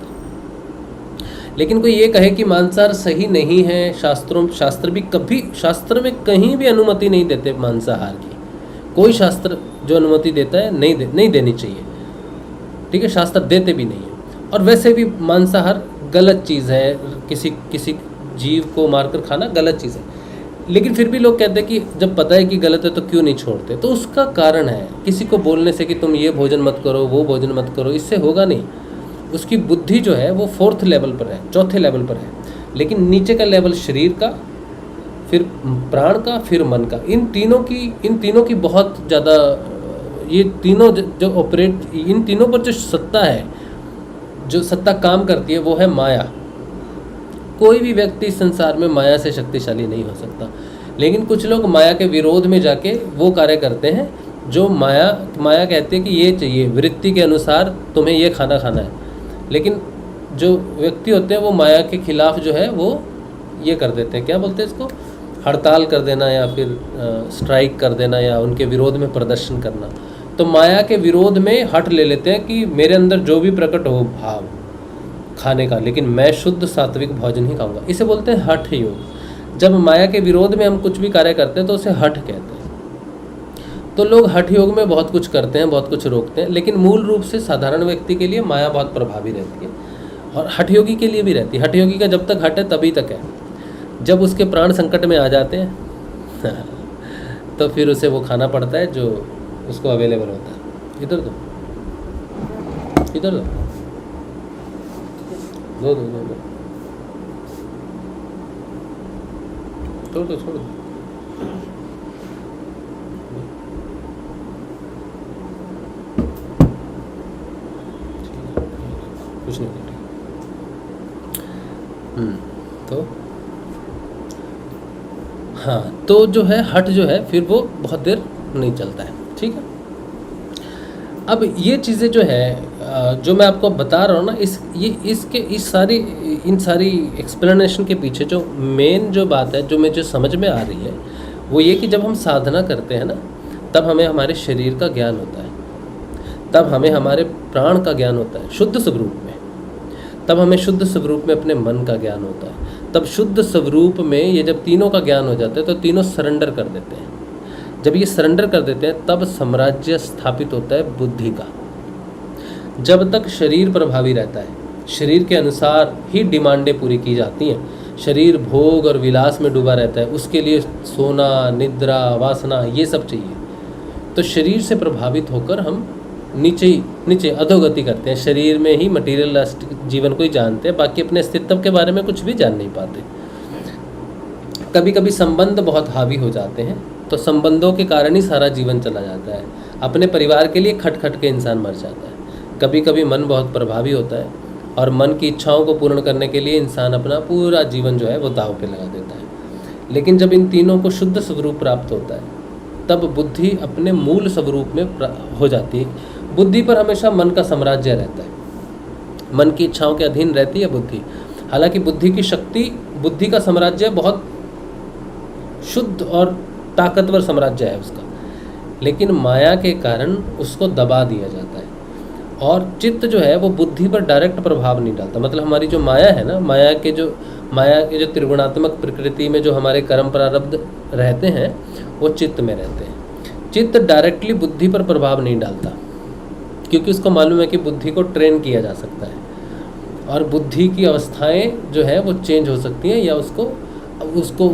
लेकिन कोई ये कहे कि मांसाहार सही नहीं है, शास्त्र भी कभी, शास्त्र में कहीं भी अनुमति नहीं देते मांसाहार की। कोई शास्त्र जो अनुमति देता है नहीं देनी चाहिए, ठीक है, शास्त्र देते भी नहीं है। और वैसे भी मांसाहार गलत चीज़ है, किसी जीव को मारकर खाना गलत चीज़ है। लेकिन फिर भी लोग कहते हैं कि जब पता है कि गलत है तो क्यों नहीं छोड़ते? तो उसका कारण है, किसी को बोलने से कि तुम ये भोजन मत करो, वो भोजन मत करो, इससे होगा नहीं। उसकी बुद्धि जो है वो 4th लेवल पर है, 4थे लेवल पर है। लेकिन नीचे का लेवल शरीर का, फिर प्राण का, फिर मन का, इन तीनों की बहुत ज़्यादा, ये तीनों जो ऑपरेट, इन तीनों पर जो सत्ता है, जो सत्ता काम करती है, वो है माया। कोई भी व्यक्ति संसार में माया से शक्तिशाली नहीं हो सकता। लेकिन कुछ लोग माया के विरोध में जाके वो कार्य करते हैं जो माया कहती है कि ये चाहिए, वृत्ति के अनुसार तुम्हें ये खाना है। लेकिन जो व्यक्ति होते हैं वो माया के खिलाफ जो है वो ये कर देते हैं, क्या बोलते हैं इसको, हड़ताल कर देना, या फिर स्ट्राइक कर देना, या उनके विरोध में प्रदर्शन करना। तो माया के विरोध में हट ले लेते हैं कि मेरे अंदर जो भी प्रकट हो भाव खाने का, लेकिन मैं शुद्ध सात्विक भोजन ही खाऊंगा। इसे बोलते हैं हठ योग। जब माया के विरोध में हम कुछ भी कार्य करते हैं तो उसे हठ कहते हैं। तो लोग हठ योग में बहुत कुछ करते हैं, बहुत कुछ रोकते हैं, लेकिन मूल रूप से साधारण व्यक्ति के लिए माया बहुत प्रभावी रहती है, और हठ योगी के लिए भी रहती है। हठ योगी का जब तक हट है तभी तक है। जब उसके प्राण संकट में आ जाते हैं तो फिर उसे वो खाना पड़ता है जो उसको अवेलेबल होता है। इधर दो दो। छोड़ दो छोड़ दो। कुछ नहीं कर रही। तो हाँ, तो जो है हठ जो है फिर वो बहुत देर नहीं चलता है। ठीक है, अब ये चीज़ें जो है जो मैं आपको बता रहा हूँ ना, इन सारी एक्सप्लेनेशन के पीछे जो मेन जो बात है, जो मुझे समझ में आ रही है, वो ये कि जब हम साधना करते हैं ना, तब हमें हमारे शरीर का ज्ञान होता है, तब हमें हमारे प्राण का ज्ञान होता है शुद्ध स्वरूप में, तब हमें शुद्ध स्वरूप में अपने मन का ज्ञान होता है, तब शुद्ध स्वरूप में ये जब तीनों का ज्ञान हो जाता है तो तीनों सरेंडर कर देते हैं। जब ये सरेंडर कर देते हैं तब साम्राज्य स्थापित होता है बुद्धि का। जब तक शरीर प्रभावी रहता है, शरीर के अनुसार ही डिमांडें पूरी की जाती हैं, शरीर भोग और विलास में डूबा रहता है, उसके लिए सोना, निद्रा, वासना ये सब चाहिए, तो शरीर से प्रभावित होकर हम नीचे अधोगति करते हैं। शरीर में ही मटीरियलिस्टिक जीवन को ही जानते हैं, बाकी अपने अस्तित्व के बारे में कुछ भी जान नहीं पाते। कभी कभी संबंध बहुत हावी हो जाते हैं, तो संबंधों के कारण ही सारा जीवन चला जाता है। अपने परिवार के लिए खट खट के इंसान मर जाता है। कभी कभी मन बहुत प्रभावी होता है और मन की इच्छाओं को पूर्ण करने के लिए इंसान अपना पूरा जीवन जो है वो दांव पे लगा देता है। लेकिन जब इन तीनों को शुद्ध स्वरूप प्राप्त होता है, तब बुद्धि अपने मूल स्वरूप में हो जाती है। बुद्धि पर हमेशा मन का साम्राज्य रहता है, मन की इच्छाओं के अधीन रहती है बुद्धि। हालांकि बुद्धि की शक्ति, बुद्धि का साम्राज्य बहुत शुद्ध और ताकतवर साम्राज्य है उसका, लेकिन माया के कारण उसको दबा दिया जाता है। और चित्त जो है वो बुद्धि पर डायरेक्ट प्रभाव नहीं डालता। मतलब हमारी जो माया है ना, माया के जो त्रिगुणात्मक प्रकृति में जो हमारे कर्म प्रारब्ध रहते हैं वो चित्त में रहते हैं। चित्त डायरेक्टली बुद्धि पर प्रभाव नहीं डालता, क्योंकि उसको मालूम है कि बुद्धि को ट्रेन किया जा सकता है और बुद्धि की अवस्थाएं जो है वो चेंज हो सकती हैं, या उसको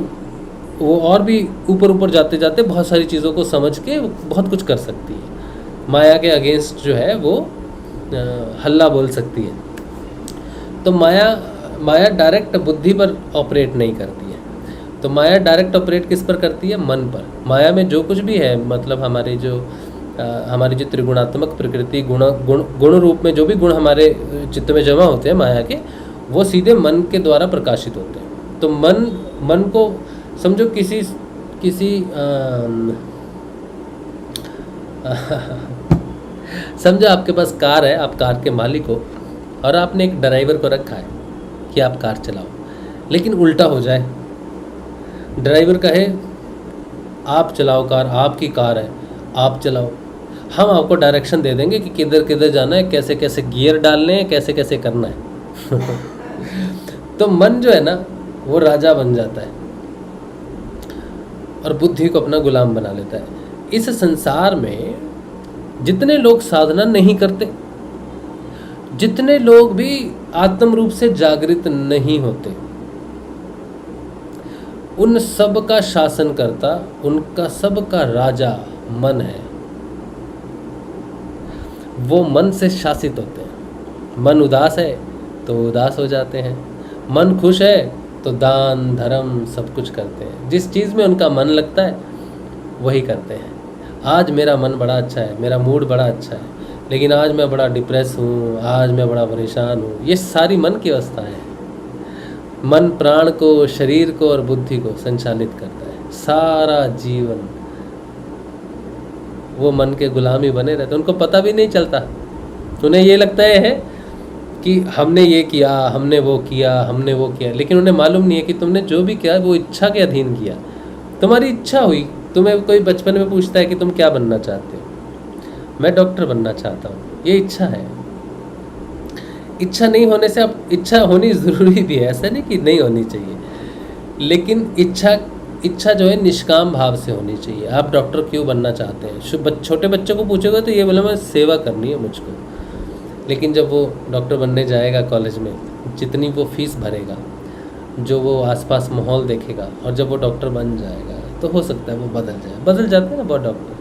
वो और भी ऊपर जाते जाते बहुत सारी चीज़ों को समझ के बहुत कुछ कर सकती है। माया के अगेंस्ट जो है वो हल्ला बोल सकती है। तो माया डायरेक्ट बुद्धि पर ऑपरेट नहीं करती है। तो माया डायरेक्ट ऑपरेट किस पर करती है? मन पर। माया में जो कुछ भी है, मतलब हमारी जो त्रिगुणात्मक प्रकृति, गुण रूप में जो भी गुण हमारे चित्त में जमा होते हैं माया के, वो सीधे मन के द्वारा प्रकाशित होते हैं। तो मन को समझो किसी समझो आपके पास कार है, आप कार के मालिक हो और आपने एक ड्राइवर को रखा है कि आप कार चलाओ, लेकिन उल्टा हो जाए, ड्राइवर कहे आप चलाओ कार, आपकी कार है, आप चलाओ, हम आपको डायरेक्शन दे देंगे कि किधर किधर जाना है, कैसे कैसे गियर डालने हैं, कैसे कैसे करना है। तो मन जो है ना वो राजा बन जाता है और बुद्धि को अपना गुलाम बना लेता है। इस संसार में जितने लोग साधना नहीं करते, जितने लोग भी आत्म रूप से जागृत नहीं होते, उन सब का शासन करता, उनका सब का राजा मन है। वो मन से शासित होते हैं। मन उदास है तो उदास हो जाते हैं, मन खुश है तो दान धर्म सब कुछ करते हैं। जिस चीज़ में उनका मन लगता है वही करते हैं। आज मेरा मन बड़ा अच्छा है, मेरा मूड बड़ा अच्छा है, लेकिन आज मैं बड़ा डिप्रेस हूँ, आज मैं बड़ा परेशान हूँ। ये सारी मन की अवस्था है। मन प्राण को, शरीर को और बुद्धि को संचालित करता है। सारा जीवन वो मन के गुलामी बने रहते, उनको पता भी नहीं चलता। उन्हें ये लगता है कि हमने ये किया, हमने वो किया, लेकिन उन्हें मालूम नहीं है कि तुमने जो भी किया वो इच्छा के अधीन किया। तुम्हारी इच्छा हुई। तुम्हें कोई बचपन में पूछता है कि तुम क्या बनना चाहते हो, मैं डॉक्टर बनना चाहता हूँ, ये इच्छा है। इच्छा नहीं होने से, अब इच्छा होनी ज़रूरी भी है, ऐसा नहीं कि नहीं होनी चाहिए, लेकिन इच्छा जो है निष्काम भाव से होनी चाहिए। आप डॉक्टर क्यों बनना चाहते हैं? छोटे बच्चों को पूछोगे तो ये बोला मैं सेवा करनी है मुझको, लेकिन जब वो डॉक्टर बनने जाएगा कॉलेज में, जितनी वो फीस भरेगा, जो वो आसपास माहौल देखेगा, और जब वो डॉक्टर बन जाएगा तो हो सकता है वो बदल जाते हैं ना बहुत डॉक्टर।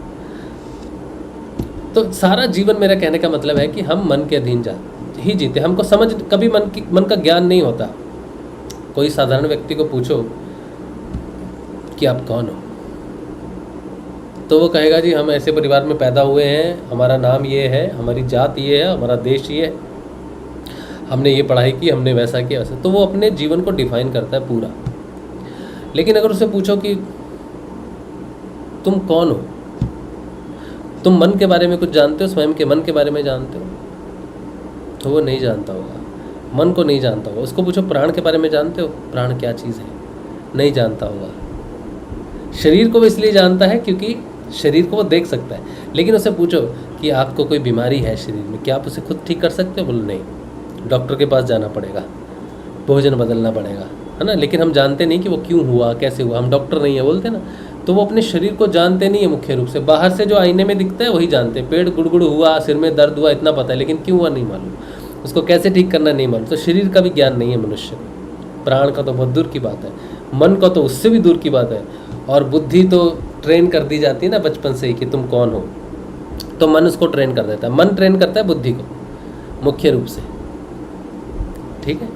तो सारा जीवन, मेरा कहने का मतलब है कि हम मन के अधीन ही जीते। हमको समझ कभी मन का ज्ञान नहीं होता। कोई साधारण व्यक्ति को पूछो कि आप कौन हो। तो वो कहेगा जी हम ऐसे परिवार में पैदा हुए हैं, हमारा नाम ये है, हमारी जात ये है, हमारा देश ये है, हमने ये पढ़ाई की, हमने वैसा किया वैसा। तो वो अपने जीवन को डिफाइन करता है पूरा। लेकिन अगर उससे पूछो कि तुम कौन हो, तुम मन के बारे में कुछ जानते हो, स्वयं के मन के बारे में जानते हो, तो वो नहीं जानता होगा, मन को नहीं जानता होगा। उसको पूछो प्राण के बारे में जानते हो, प्राण क्या चीज़ है, नहीं जानता होगा। शरीर को वो इसलिए जानता है क्योंकि शरीर को वो देख सकता है। लेकिन उससे पूछो कि आपको कोई बीमारी है शरीर में, क्या आप उसे खुद ठीक कर सकते हो? बोलो नहीं, डॉक्टर के पास जाना पड़ेगा, भोजन बदलना पड़ेगा, है ना। लेकिन हम जानते नहीं कि वो क्यों हुआ, कैसे हुआ। हम डॉक्टर नहीं है बोलते ना, तो वो अपने शरीर को जानते नहीं है मुख्य रूप से। बाहर से जो आईने में दिखता है वही जानते हैं। पेट गुड़गुड़ हुआ, सिर में दर्द हुआ, इतना पता है, लेकिन क्यों हुआ नहीं मालूम, उसको कैसे ठीक करना नहीं मालूम। तो शरीर का भी ज्ञान नहीं है मनुष्य को। प्राण का तो बहुत दूर की बात है, मन का तो उससे भी दूर की बात है। और बुद्धि तो ट्रेन कर दी जाती है ना बचपन से ही कि तुम कौन हो, तो मन उसको ट्रेन कर देता है। मन ट्रेन करता है बुद्धि को मुख्य रूप से, ठीक है।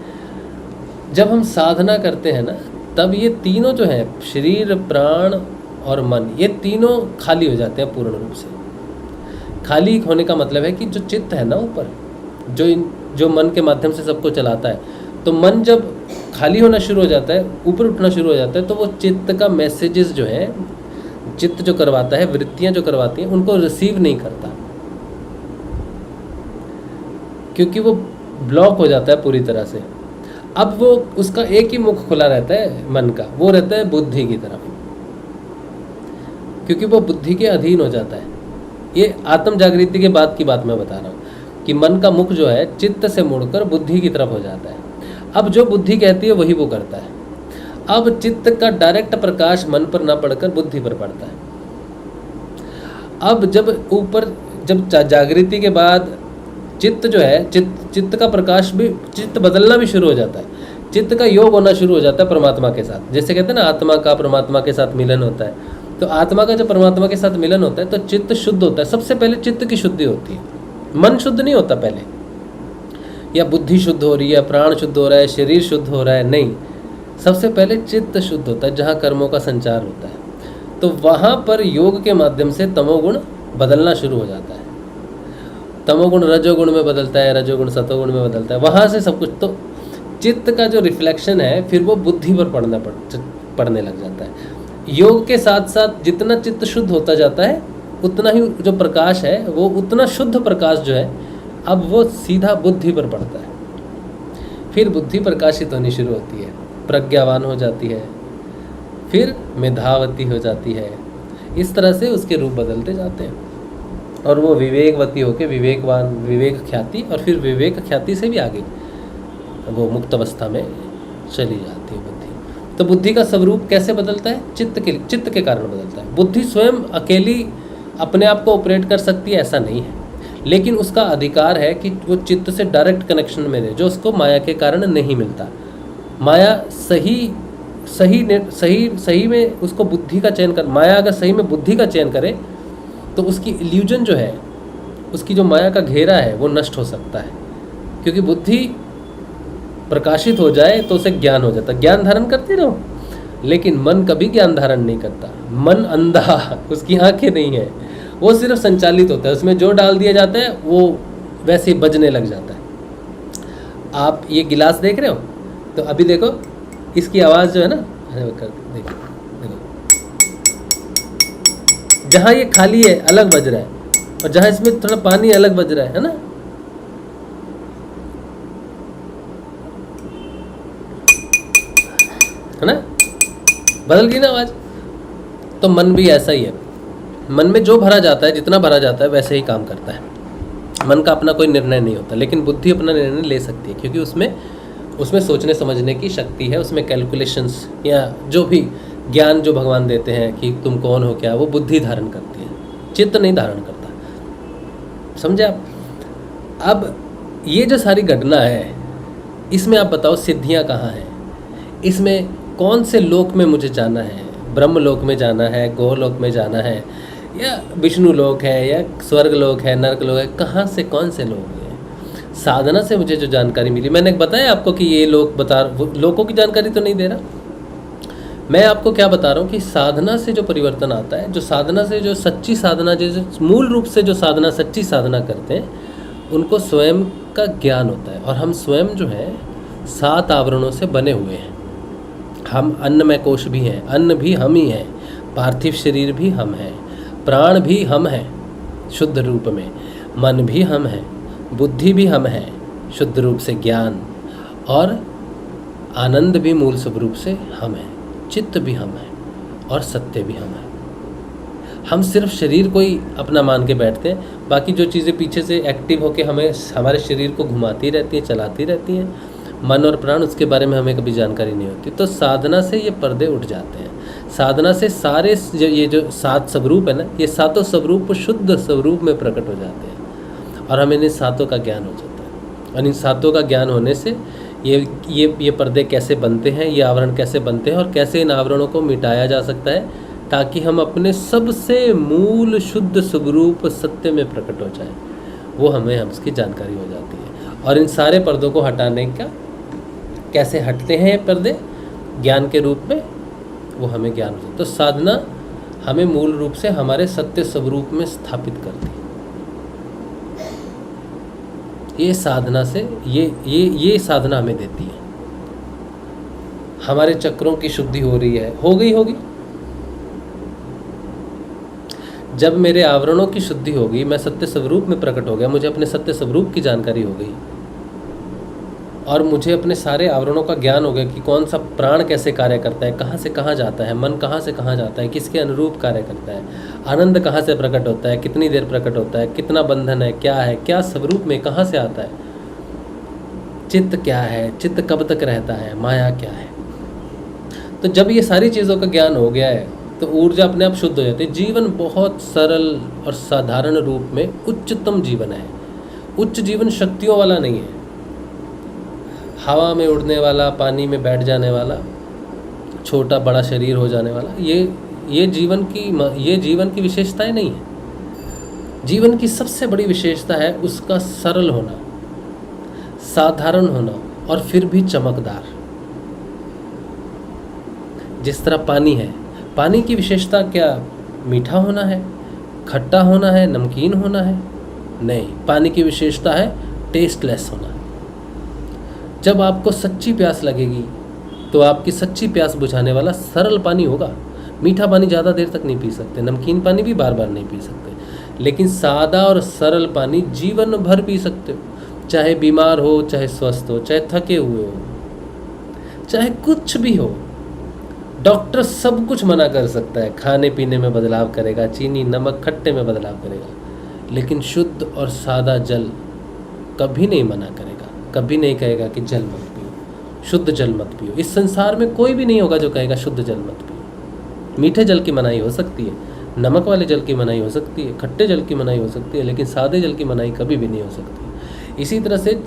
जब हम साधना करते हैं ना, तब ये तीनों जो है, शरीर, प्राण और मन, ये तीनों खाली हो जाते हैं पूर्ण रूप से। खाली होने का मतलब है कि जो चित्त है ना ऊपर, जो मन के माध्यम से सबको चलाता है, तो मन जब खाली होना शुरू हो जाता है, ऊपर उठना शुरू हो जाता है, तो वो चित्त का मैसेजेस जो है, चित्त जो करवाता है, वृत्तियां जो करवाती हैं, उनको रिसीव नहीं करता, क्योंकि वो ब्लॉक हो जाता है पूरी तरह से। अब वो उसका एक ही मुख खुला रहता है मन का, वो रहता है बुद्धि की तरफ, क्योंकि वो बुद्धि के अधीन हो जाता है। ये आत्म जागृति के बाद की बात मैं बता रहा हूँ कि मन का मुख जो है चित्त से मुड़कर बुद्धि की तरफ हो जाता है। अब जो बुद्धि कहती है वही वो करता है। अब चित्त का डायरेक्ट प्रकाश मन पर ना पड़कर बुद्धि पर पड़ता है। अब जब जागृति के बाद चित्त जो है, चित्त का प्रकाश भी, चित्त बदलना भी शुरू हो जाता है, चित्त का योग होना शुरू हो जाता है परमात्मा के साथ। जैसे कहते हैं ना, आत्मा का परमात्मा के साथ मिलन होता है, तो आत्मा का जब परमात्मा के साथ मिलन होता है तो चित्त शुद्ध होता है। सबसे पहले चित्त की शुद्धि होती है, मन शुद्ध नहीं होता पहले, या बुद्धि शुद्ध हो रही है, प्राण शुद्ध हो रहा है, शरीर शुद्ध हो रहा है, नहीं। सबसे पहले चित्त शुद्ध होता है, जहाँ कर्मों का संचार होता है। तो वहाँ पर योग के माध्यम से तमोगुण बदलना शुरू हो जाता है। तमोगुण रजोगुण में बदलता है, रजोगुण सतोगुण में बदलता है, वहाँ से सब कुछ। तो चित्त का जो रिफ्लेक्शन है फिर वो बुद्धि पर पड़ने लग जाता है। योग के साथ साथ जितना चित्त शुद्ध होता जाता है, उतना ही जो प्रकाश है, वो उतना शुद्ध प्रकाश जो है, अब वो सीधा बुद्धि पर पड़ता है। फिर बुद्धि प्रकाशित होनी शुरू होती है, प्रज्ञावान हो जाती है, फिर मेधावती हो जाती है। इस तरह से उसके रूप बदलते जाते हैं और वो विवेकवती होकर विवेकवान, विवेक ख्याति, और फिर विवेक ख्याति से भी आगे वो मुक्त अवस्था में चली जाती है बुद्धि। तो बुद्धि का स्वरूप कैसे बदलता है? चित्त के कारण बदलता है। बुद्धि स्वयं अकेली अपने आप को ऑपरेट कर सकती है ऐसा नहीं है, लेकिन उसका अधिकार है कि वो चित्त से डायरेक्ट कनेक्शन में रहे, जो उसको माया के कारण नहीं मिलता। माया सही में उसको बुद्धि का चयन कर, माया अगर सही में बुद्धि का चयन करे तो उसकी इल्यूजन जो है, उसकी जो माया का घेरा है वो नष्ट हो सकता है। क्योंकि बुद्धि प्रकाशित हो जाए तो उसे ज्ञान हो जाता है। ज्ञान धारण करते रहो, लेकिन मन कभी ज्ञान धारण नहीं करता। मन अंधा, उसकी आंखें नहीं है, वो सिर्फ संचालित होता है, उसमें जो डाल दिया जाता है वो वैसे ही बजने लग जाता है। आप ये गिलास देख रहे हो, तो अभी देखो इसकी आवाज़ जो है ना, देखो जहाँ ये खाली है अलग बज रहा है, और जहाँ इसमें थोड़ा पानी अलग बज रहा है ना। है ना, बदल गई ना आवाज़। तो मन भी ऐसा ही है, मन में जो भरा जाता है, जितना भरा जाता है वैसे ही काम करता है। मन का अपना कोई निर्णय नहीं होता, लेकिन बुद्धि अपना निर्णय ले सकती है, क्योंकि उसमें सोचने समझने की शक्ति है, उसमें कैलकुलेशंस या जो भी ज्ञान जो भगवान देते हैं कि तुम कौन हो क्या, वो बुद्धि धारण करती है, चित्त नहीं धारण करता। समझे आप? अब ये जो सारी घटना है, इसमें आप बताओ सिद्धियाँ कहाँ हैं? इसमें कौन से लोक में मुझे जाना है? ब्रह्म लोक में जाना है, गोलोक में जाना है, या विष्णु लोक है, या स्वर्ग लोक है, नरक लोक है? कहाँ से कौन से लोक हैं? साधना से मुझे जो जानकारी मिली, मैंने बताया आपको कि ये लोग लोगों की जानकारी तो नहीं दे रहा, मैं आपको क्या बता रहा हूँ कि साधना से जो परिवर्तन आता है, जो साधना से, जो सच्ची साधना, जो मूल रूप से जो साधना, सच्ची साधना करते हैं, उनको स्वयं का ज्ञान होता है। और हम स्वयं जो है 7 आवरणों से बने हुए हैं। हम अन्नमय कोश भी हैं, अन्न भी हम ही हैं, पार्थिव शरीर भी हम हैं, प्राण भी हम हैं शुद्ध रूप में, मन भी हम हैं, बुद्धि भी हम हैं शुद्ध रूप से ज्ञान, और आनंद भी मूल स्वरूप से हम हैं, चित्त भी हम हैं और सत्य भी हम हैं। हम सिर्फ शरीर को ही अपना मान के बैठते हैं, बाकी जो चीज़ें पीछे से एक्टिव होकर हमें हमारे शरीर को घुमाती रहती हैं, चलाती रहती हैं, मन और प्राण, उसके बारे में हमें कभी जानकारी नहीं होती। तो साधना से ये पर्दे उठ जाते हैं। साधना से सारे ये जो 7 स्वरूप है ना, ये 7 स्वरूप शुद्ध स्वरूप में प्रकट हो जाते हैं और हमें इन 7 का ज्ञान हो जाता है। और इन 7 का ज्ञान होने से ये पर्दे कैसे बनते हैं, ये आवरण कैसे बनते हैं और कैसे इन आवरणों को मिटाया जा सकता है, ताकि हम अपने सबसे मूल शुद्ध स्वरूप सत्य में प्रकट हो जाए, वो हमें उसकी जानकारी हो जाती है। और इन सारे पर्दों को हटाने का, कैसे हटते हैं ये पर्दे ज्ञान के रूप में, वो हमें ज्ञान हो जाता है। तो साधना हमें मूल रूप से हमारे सत्य स्वरूप में स्थापित करती है। ये साधना से ये साधना हमें देती है। हमारे चक्रों की शुद्धि हो रही है, होगी। जब मेरे आवरणों की शुद्धि होगी, मैं सत्य स्वरूप में प्रकट हो गया, मुझे अपने सत्य स्वरूप की जानकारी हो गई और मुझे अपने सारे आवरणों का ज्ञान हो गया कि कौन सा प्राण कैसे कार्य करता है, कहाँ से कहाँ जाता है, मन कहाँ से कहाँ जाता है, किसके अनुरूप कार्य करता है, आनंद कहाँ से प्रकट होता है, कितनी देर प्रकट होता है, कितना बंधन है, क्या स्वरूप में कहाँ से आता है, चित्त क्या है, चित्त कब तक रहता है, माया क्या है। तो जब ये सारी चीज़ों का ज्ञान हो गया है तो ऊर्जा अपने आप शुद्ध हो जाती है। जीवन बहुत सरल और साधारण रूप में उच्चतम जीवन है। उच्च जीवन शक्तियों वाला नहीं है, हवा में उड़ने वाला, पानी में बैठ जाने वाला, छोटा बड़ा शरीर हो जाने वाला, ये जीवन की विशेषताएं नहीं है। जीवन की सबसे बड़ी विशेषता है उसका सरल होना, साधारण होना और फिर भी चमकदार। जिस तरह पानी है, पानी की विशेषता क्या मीठा होना है, खट्टा होना है, नमकीन होना है? नहीं, पानी की विशेषता है टेस्टलेस होना। जब आपको सच्ची प्यास लगेगी तो आपकी सच्ची प्यास बुझाने वाला सरल पानी होगा। मीठा पानी ज़्यादा देर तक नहीं पी सकते, नमकीन पानी भी बार बार नहीं पी सकते, लेकिन सादा और सरल पानी जीवन भर पी सकते हो। चाहे बीमार हो, चाहे स्वस्थ हो, चाहे थके हुए हो, चाहे कुछ भी हो, डॉक्टर सब कुछ मना कर सकता है, खाने पीने में बदलाव करेगा, चीनी नमक खट्टे में बदलाव करेगा, लेकिन शुद्ध और सादा जल कभी नहीं मना करेगा, कभी नहीं कहेगा कि जल मत पियो, शुद्ध जल मत पियो। इस संसार में कोई भी नहीं होगा जो कहेगा शुद्ध जल मत पियो। मीठे जल की मनाही हो सकती है, नमक वाले जल की मनाही हो सकती है, खट्टे जल की मनाही हो सकती है, लेकिन सादे जल की मनाही कभी भी नहीं हो सकती। इसी तरह से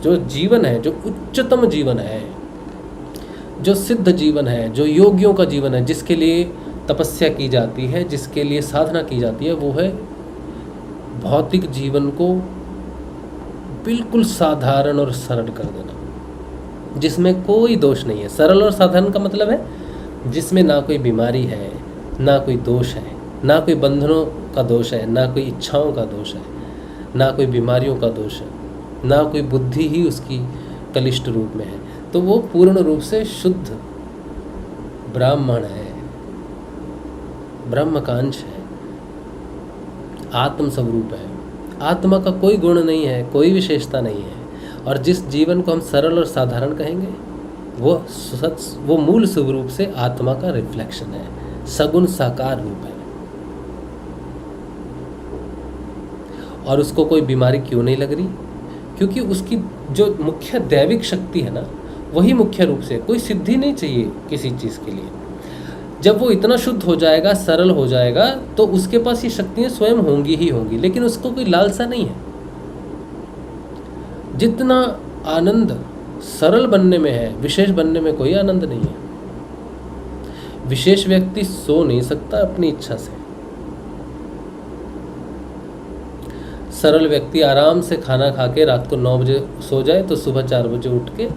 जो जीवन है, जो उच्चतम जीवन है, जो सिद्ध जीवन है, जो योगियों का जीवन है, जिसके लिए तपस्या की जाती है, जिसके लिए साधना की जाती है, वो है भौतिक जीवन को बिल्कुल साधारण और सरल कर देना, जिसमें कोई दोष नहीं है। सरल और साधारण का मतलब है जिसमें ना कोई बीमारी है, ना कोई दोष है, ना कोई बंधनों का दोष है, ना कोई इच्छाओं का दोष है, ना कोई बीमारियों का दोष है, ना कोई बुद्धि ही उसकी कलिष्ठ रूप में है। तो वो पूर्ण रूप से शुद्ध ब्राह्मण है, ब्रह्मकांश है, आत्म स्वरूप है। आत्मा का कोई गुण नहीं है, कोई विशेषता नहीं है। और जिस जीवन को हम सरल और साधारण कहेंगे, वो मूल स्वरूप से आत्मा का रिफ्लेक्शन है, सगुण साकार रूप है। और उसको कोई बीमारी क्यों नहीं लग रही? क्योंकि उसकी जो मुख्य दैविक शक्ति है ना, वही मुख्य रूप से, कोई सिद्धि नहीं चाहिए किसी चीज़ के लिए। जब वो इतना शुद्ध हो जाएगा, सरल हो जाएगा, तो उसके पास ये शक्तियाँ स्वयं होंगी ही होंगी, लेकिन उसको कोई लालसा नहीं है। जितना आनंद सरल बनने में है, विशेष बनने में कोई आनंद नहीं है। विशेष व्यक्ति सो नहीं सकता अपनी इच्छा से। सरल व्यक्ति आराम से खाना खा के रात को 9 बजे सो जाए तो सुबह 4 बजे उठ के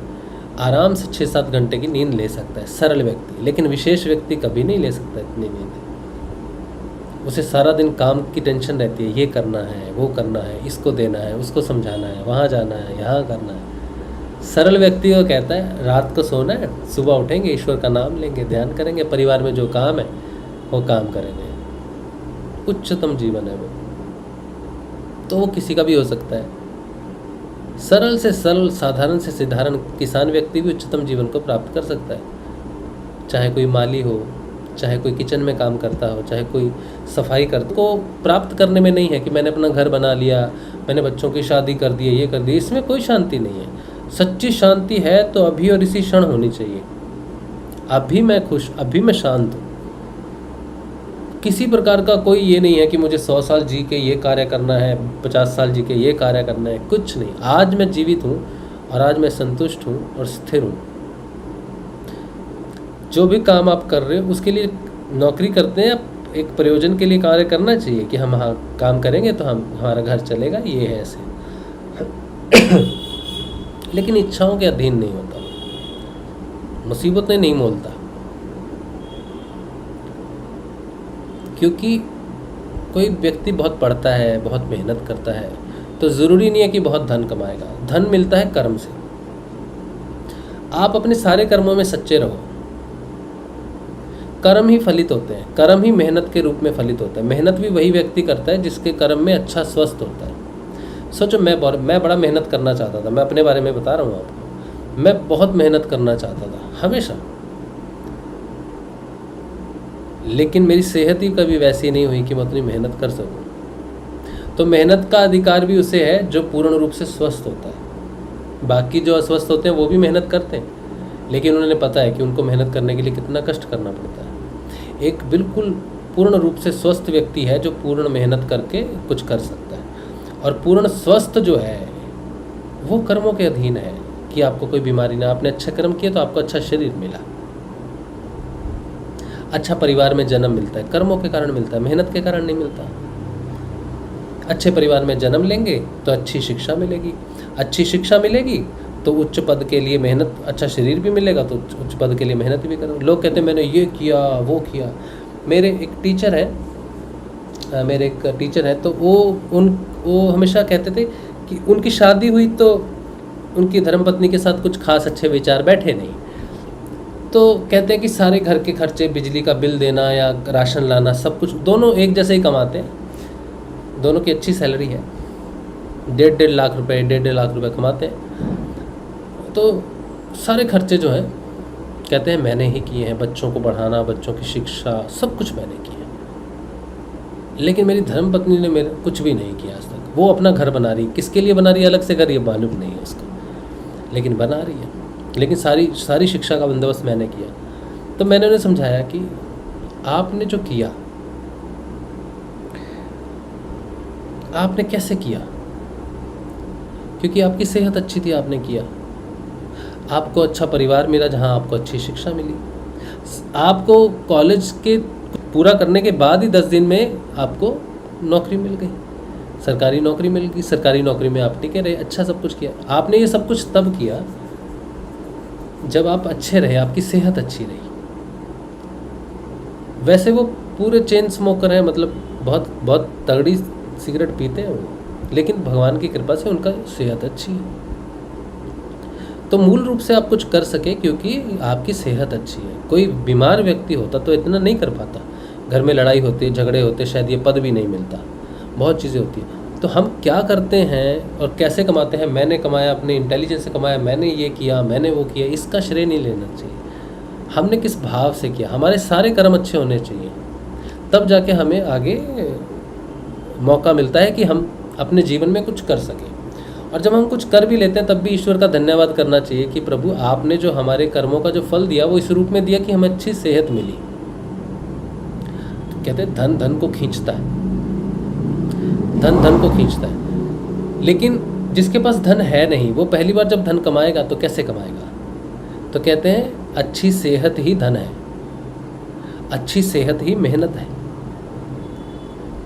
आराम से 6-7 घंटे की नींद ले सकता है सरल व्यक्ति, लेकिन विशेष व्यक्ति कभी नहीं ले सकता इतनी नींद। उसे सारा दिन काम की टेंशन रहती है, ये करना है, वो करना है, इसको देना है, उसको समझाना है, वहाँ जाना है, यहाँ करना है। सरल व्यक्ति को कहता है रात को सोना है, सुबह उठेंगे, ईश्वर का नाम लेंगे, ध्यान करेंगे, परिवार में जो काम है वो काम करेंगे। उच्चतम जीवन है वो, तो वो किसी का भी हो सकता है। सरल से सरल, साधारण से साधारण किसान व्यक्ति भी उच्चतम जीवन को प्राप्त कर सकता है। चाहे कोई माली हो, चाहे कोई किचन में काम करता हो, चाहे कोई सफाई करता को प्राप्त करने में नहीं है कि मैंने अपना घर बना लिया, मैंने बच्चों की शादी कर दी है, ये कर दी, इसमें कोई शांति नहीं है। सच्ची शांति है तो अभी और इसी क्षण होनी चाहिए। अभी मैं खुश, अभी मैं शांत हूँ। किसी प्रकार का कोई ये नहीं है कि मुझे 100 साल जी के ये कार्य करना है, 50 साल जी के ये कार्य करना है, कुछ नहीं। आज मैं जीवित हूँ और आज मैं संतुष्ट हूँ और स्थिर हूँ। जो भी काम आप कर रहे हो उसके लिए नौकरी करते हैं, आप एक प्रयोजन के लिए कार्य करना चाहिए कि हम हाँ काम करेंगे तो हमारा घर चलेगा, ये है ऐसे। लेकिन इच्छाओं के अधीन नहीं होता, मुसीबत नहीं मोलता, क्योंकि कोई व्यक्ति बहुत पढ़ता है, बहुत मेहनत करता है, तो ज़रूरी नहीं है कि बहुत धन कमाएगा। धन मिलता है कर्म से। आप अपने सारे कर्मों में सच्चे रहो, कर्म ही फलित होते हैं, कर्म ही मेहनत के रूप में फलित होता है। मेहनत भी वही व्यक्ति करता है जिसके कर्म में अच्छा स्वस्थ होता है। सोचो, मैं बड़ा मेहनत करना चाहता था, मैं अपने बारे में बता रहा हूँ आपको। मैं बहुत मेहनत करना चाहता था हमेशा, लेकिन मेरी सेहत ही कभी वैसी नहीं हुई कि मैं उतनी मेहनत कर सकूं। तो मेहनत का अधिकार भी उसे है जो पूर्ण रूप से स्वस्थ होता है। बाकी जो अस्वस्थ होते हैं वो भी मेहनत करते हैं, लेकिन उन्हें पता है कि उनको मेहनत करने के लिए कितना कष्ट करना पड़ता है। एक बिल्कुल पूर्ण रूप से स्वस्थ व्यक्ति है जो पूर्ण मेहनत करके कुछ कर सकता है। और पूर्ण स्वस्थ जो है वो कर्मों के अधीन है कि आपको कोई बीमारी ना, आपने अच्छे कर्म किए तो आपको अच्छा शरीर मिला, अच्छा परिवार में जन्म मिलता है, कर्मों के कारण मिलता है, मेहनत के कारण नहीं मिलता। अच्छे परिवार में जन्म लेंगे तो अच्छी शिक्षा मिलेगी, अच्छी शिक्षा मिलेगी तो उच्च पद के लिए मेहनत, अच्छा शरीर भी मिलेगा तो उच्च पद के लिए मेहनत भी करो। लोग कहते हैं मैंने ये किया वो किया। मेरे एक टीचर है तो वो हमेशा कहते थे कि उनकी शादी हुई तो उनकी धर्मपत्नी के साथ कुछ खास अच्छे विचार बैठे नहीं। तो कहते हैं कि सारे घर के खर्चे, बिजली का बिल देना या राशन लाना, सब कुछ दोनों एक जैसे ही कमाते हैं, दोनों की अच्छी सैलरी है, 1.5 लाख रुपए कमाते हैं। तो सारे खर्चे जो हैं कहते हैं मैंने ही किए हैं, बच्चों को पढ़ाना, बच्चों की शिक्षा, सब कुछ मैंने किया। लेकिन मेरी धर्मपत्नी ने मेरे कुछ भी नहीं किया आज तक। वो अपना घर बना रही, किसके लिए बना रही है अलग से घर ये मालूम नहीं है उसको, लेकिन बना रही है। लेकिन सारी शिक्षा का बंदोबस्त मैंने किया। तो मैंने उन्हें समझाया कि आपने जो किया, आपने कैसे किया, क्योंकि आपकी सेहत अच्छी थी, आपने किया। आपको अच्छा परिवार मिला जहां आपको अच्छी शिक्षा मिली। आपको कॉलेज के पूरा करने के बाद ही 10 दिन में आपको नौकरी मिल गई, सरकारी नौकरी मिल गई। सरकारी नौकरी में आप टिके रहे, अच्छा सब कुछ किया। आपने ये सब कुछ तब किया जब आप अच्छे रहे, आपकी सेहत अच्छी रही। वैसे वो पूरे चेन स्मोकर हैं, मतलब बहुत बहुत तगड़ी सिगरेट पीते हैं वो, लेकिन भगवान की कृपा से उनका सेहत अच्छी है। तो मूल रूप से आप कुछ कर सके क्योंकि आपकी सेहत अच्छी है। कोई बीमार व्यक्ति होता तो इतना नहीं कर पाता। घर में लड़ाई होती, झगड़े होते, शायद ये पद भी नहीं मिलता, बहुत चीज़ें होती हैं। तो हम क्या करते हैं और कैसे कमाते हैं, मैंने कमाया, अपने इंटेलिजेंस से कमाया, मैंने ये किया, मैंने वो किया, इसका श्रेय नहीं लेना चाहिए। हमने किस भाव से किया, हमारे सारे कर्म अच्छे होने चाहिए, तब जाके हमें आगे मौका मिलता है कि हम अपने जीवन में कुछ कर सकें। और जब हम कुछ कर भी लेते हैं तब भी ईश्वर का धन्यवाद करना चाहिए कि प्रभु आपने जो हमारे कर्मों का जो फल दिया वो इस रूप में दिया कि हमें अच्छी सेहत मिली। तो कहते हैं धन धन को खींचता है, धन धन को खींचता है। लेकिन जिसके पास धन है नहीं, वो पहली बार जब धन कमाएगा तो कैसे कमाएगा? तो कहते हैं अच्छी सेहत ही धन है, अच्छी सेहत ही मेहनत है।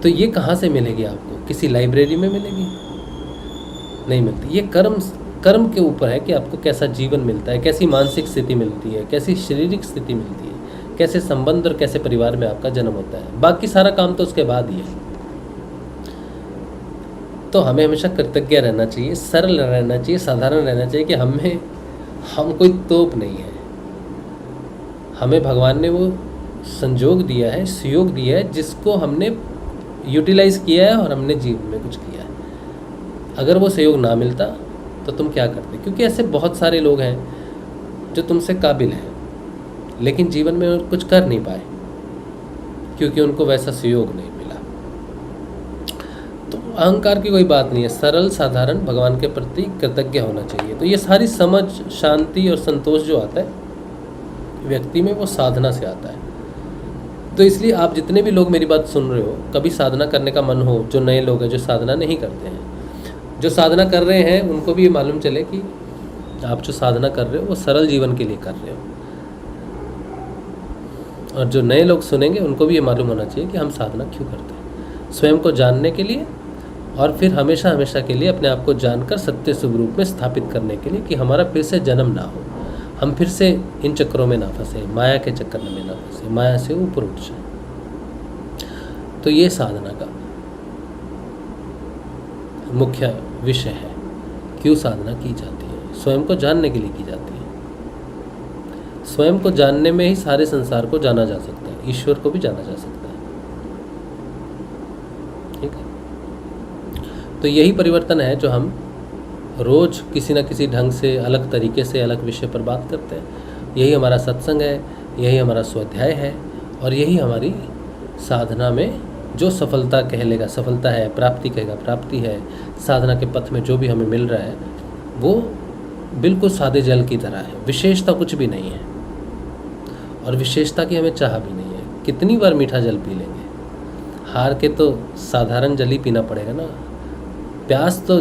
तो ये कहाँ से मिलेगी आपको? किसी लाइब्रेरी में मिलेगी? नहीं मिलती। ये कर्म के ऊपर है कि आपको कैसा जीवन मिलता है, कैसी मानसिक स्थिति मिलती है, कैसी शारीरिक स्थिति मिलती है, कैसे संबंध और कैसे परिवार में आपका जन्म होता है। बाकी सारा काम तो उसके बाद ही है। तो हमें हमेशा कृतज्ञ रहना चाहिए, सरल रहना चाहिए, साधारण रहना चाहिए कि हम कोई तोप नहीं है। हमें भगवान ने वो संजोग दिया है, सुयोग दिया है, जिसको हमने यूटिलाइज़ किया है और हमने जीवन में कुछ किया है। अगर वो सहयोग ना मिलता तो तुम क्या करते? क्योंकि ऐसे बहुत सारे लोग हैं जो तुमसे काबिल हैं लेकिन जीवन में कुछ कर नहीं पाए क्योंकि उनको वैसा सहयोग नहीं मिला। तो अहंकार की कोई बात नहीं है, सरल साधारण भगवान के प्रति कृतज्ञ होना चाहिए। तो ये सारी समझ, शांति और संतोष जो आता है व्यक्ति में, वो साधना से आता है। तो इसलिए आप जितने भी लोग मेरी बात सुन रहे हो, कभी साधना करने का मन हो, जो नए लोग हैं जो साधना नहीं करते हैं, जो साधना कर रहे हैं उनको भी ये मालूम चले कि आप जो साधना कर रहे हो वो सरल जीवन के लिए कर रहे हो। और जो नए लोग सुनेंगे उनको भी ये मालूम होना चाहिए कि हम साधना क्यों करते हैं, स्वयं को जानने के लिए और फिर हमेशा हमेशा के लिए अपने आप को जानकर सत्य स्वरूप में स्थापित करने के लिए कि हमारा फिर से जन्म ना हो, हम फिर से इन चक्रों में ना फंसे, माया के चक्कर में ना फंसे, माया से ऊपर उठ जाए। तो ये साधना का मुख्य विषय है। क्यों साधना की जाती है? स्वयं को जानने के लिए की जाती है। स्वयं को जानने में ही सारे संसार को जाना जा सकता है, ईश्वर को भी जाना जा सकता है। ठीक है, तो यही परिवर्तन है जो हम रोज किसी न किसी ढंग से, अलग तरीके से, अलग विषय पर बात करते हैं। यही हमारा सत्संग है, यही हमारा स्वाध्याय है और यही हमारी साधना में जो सफलता कह लेगा सफलता है, प्राप्ति कहेगा प्राप्ति है। साधना के पथ में जो भी हमें मिल रहा है वो बिल्कुल सादे जल की तरह है, विशेषता कुछ भी नहीं है और विशेषता की हमें चाह भी नहीं है। कितनी बार मीठा जल पी लेंगे, हार के तो साधारण जल ही पीना पड़ेगा ना। प्यास तो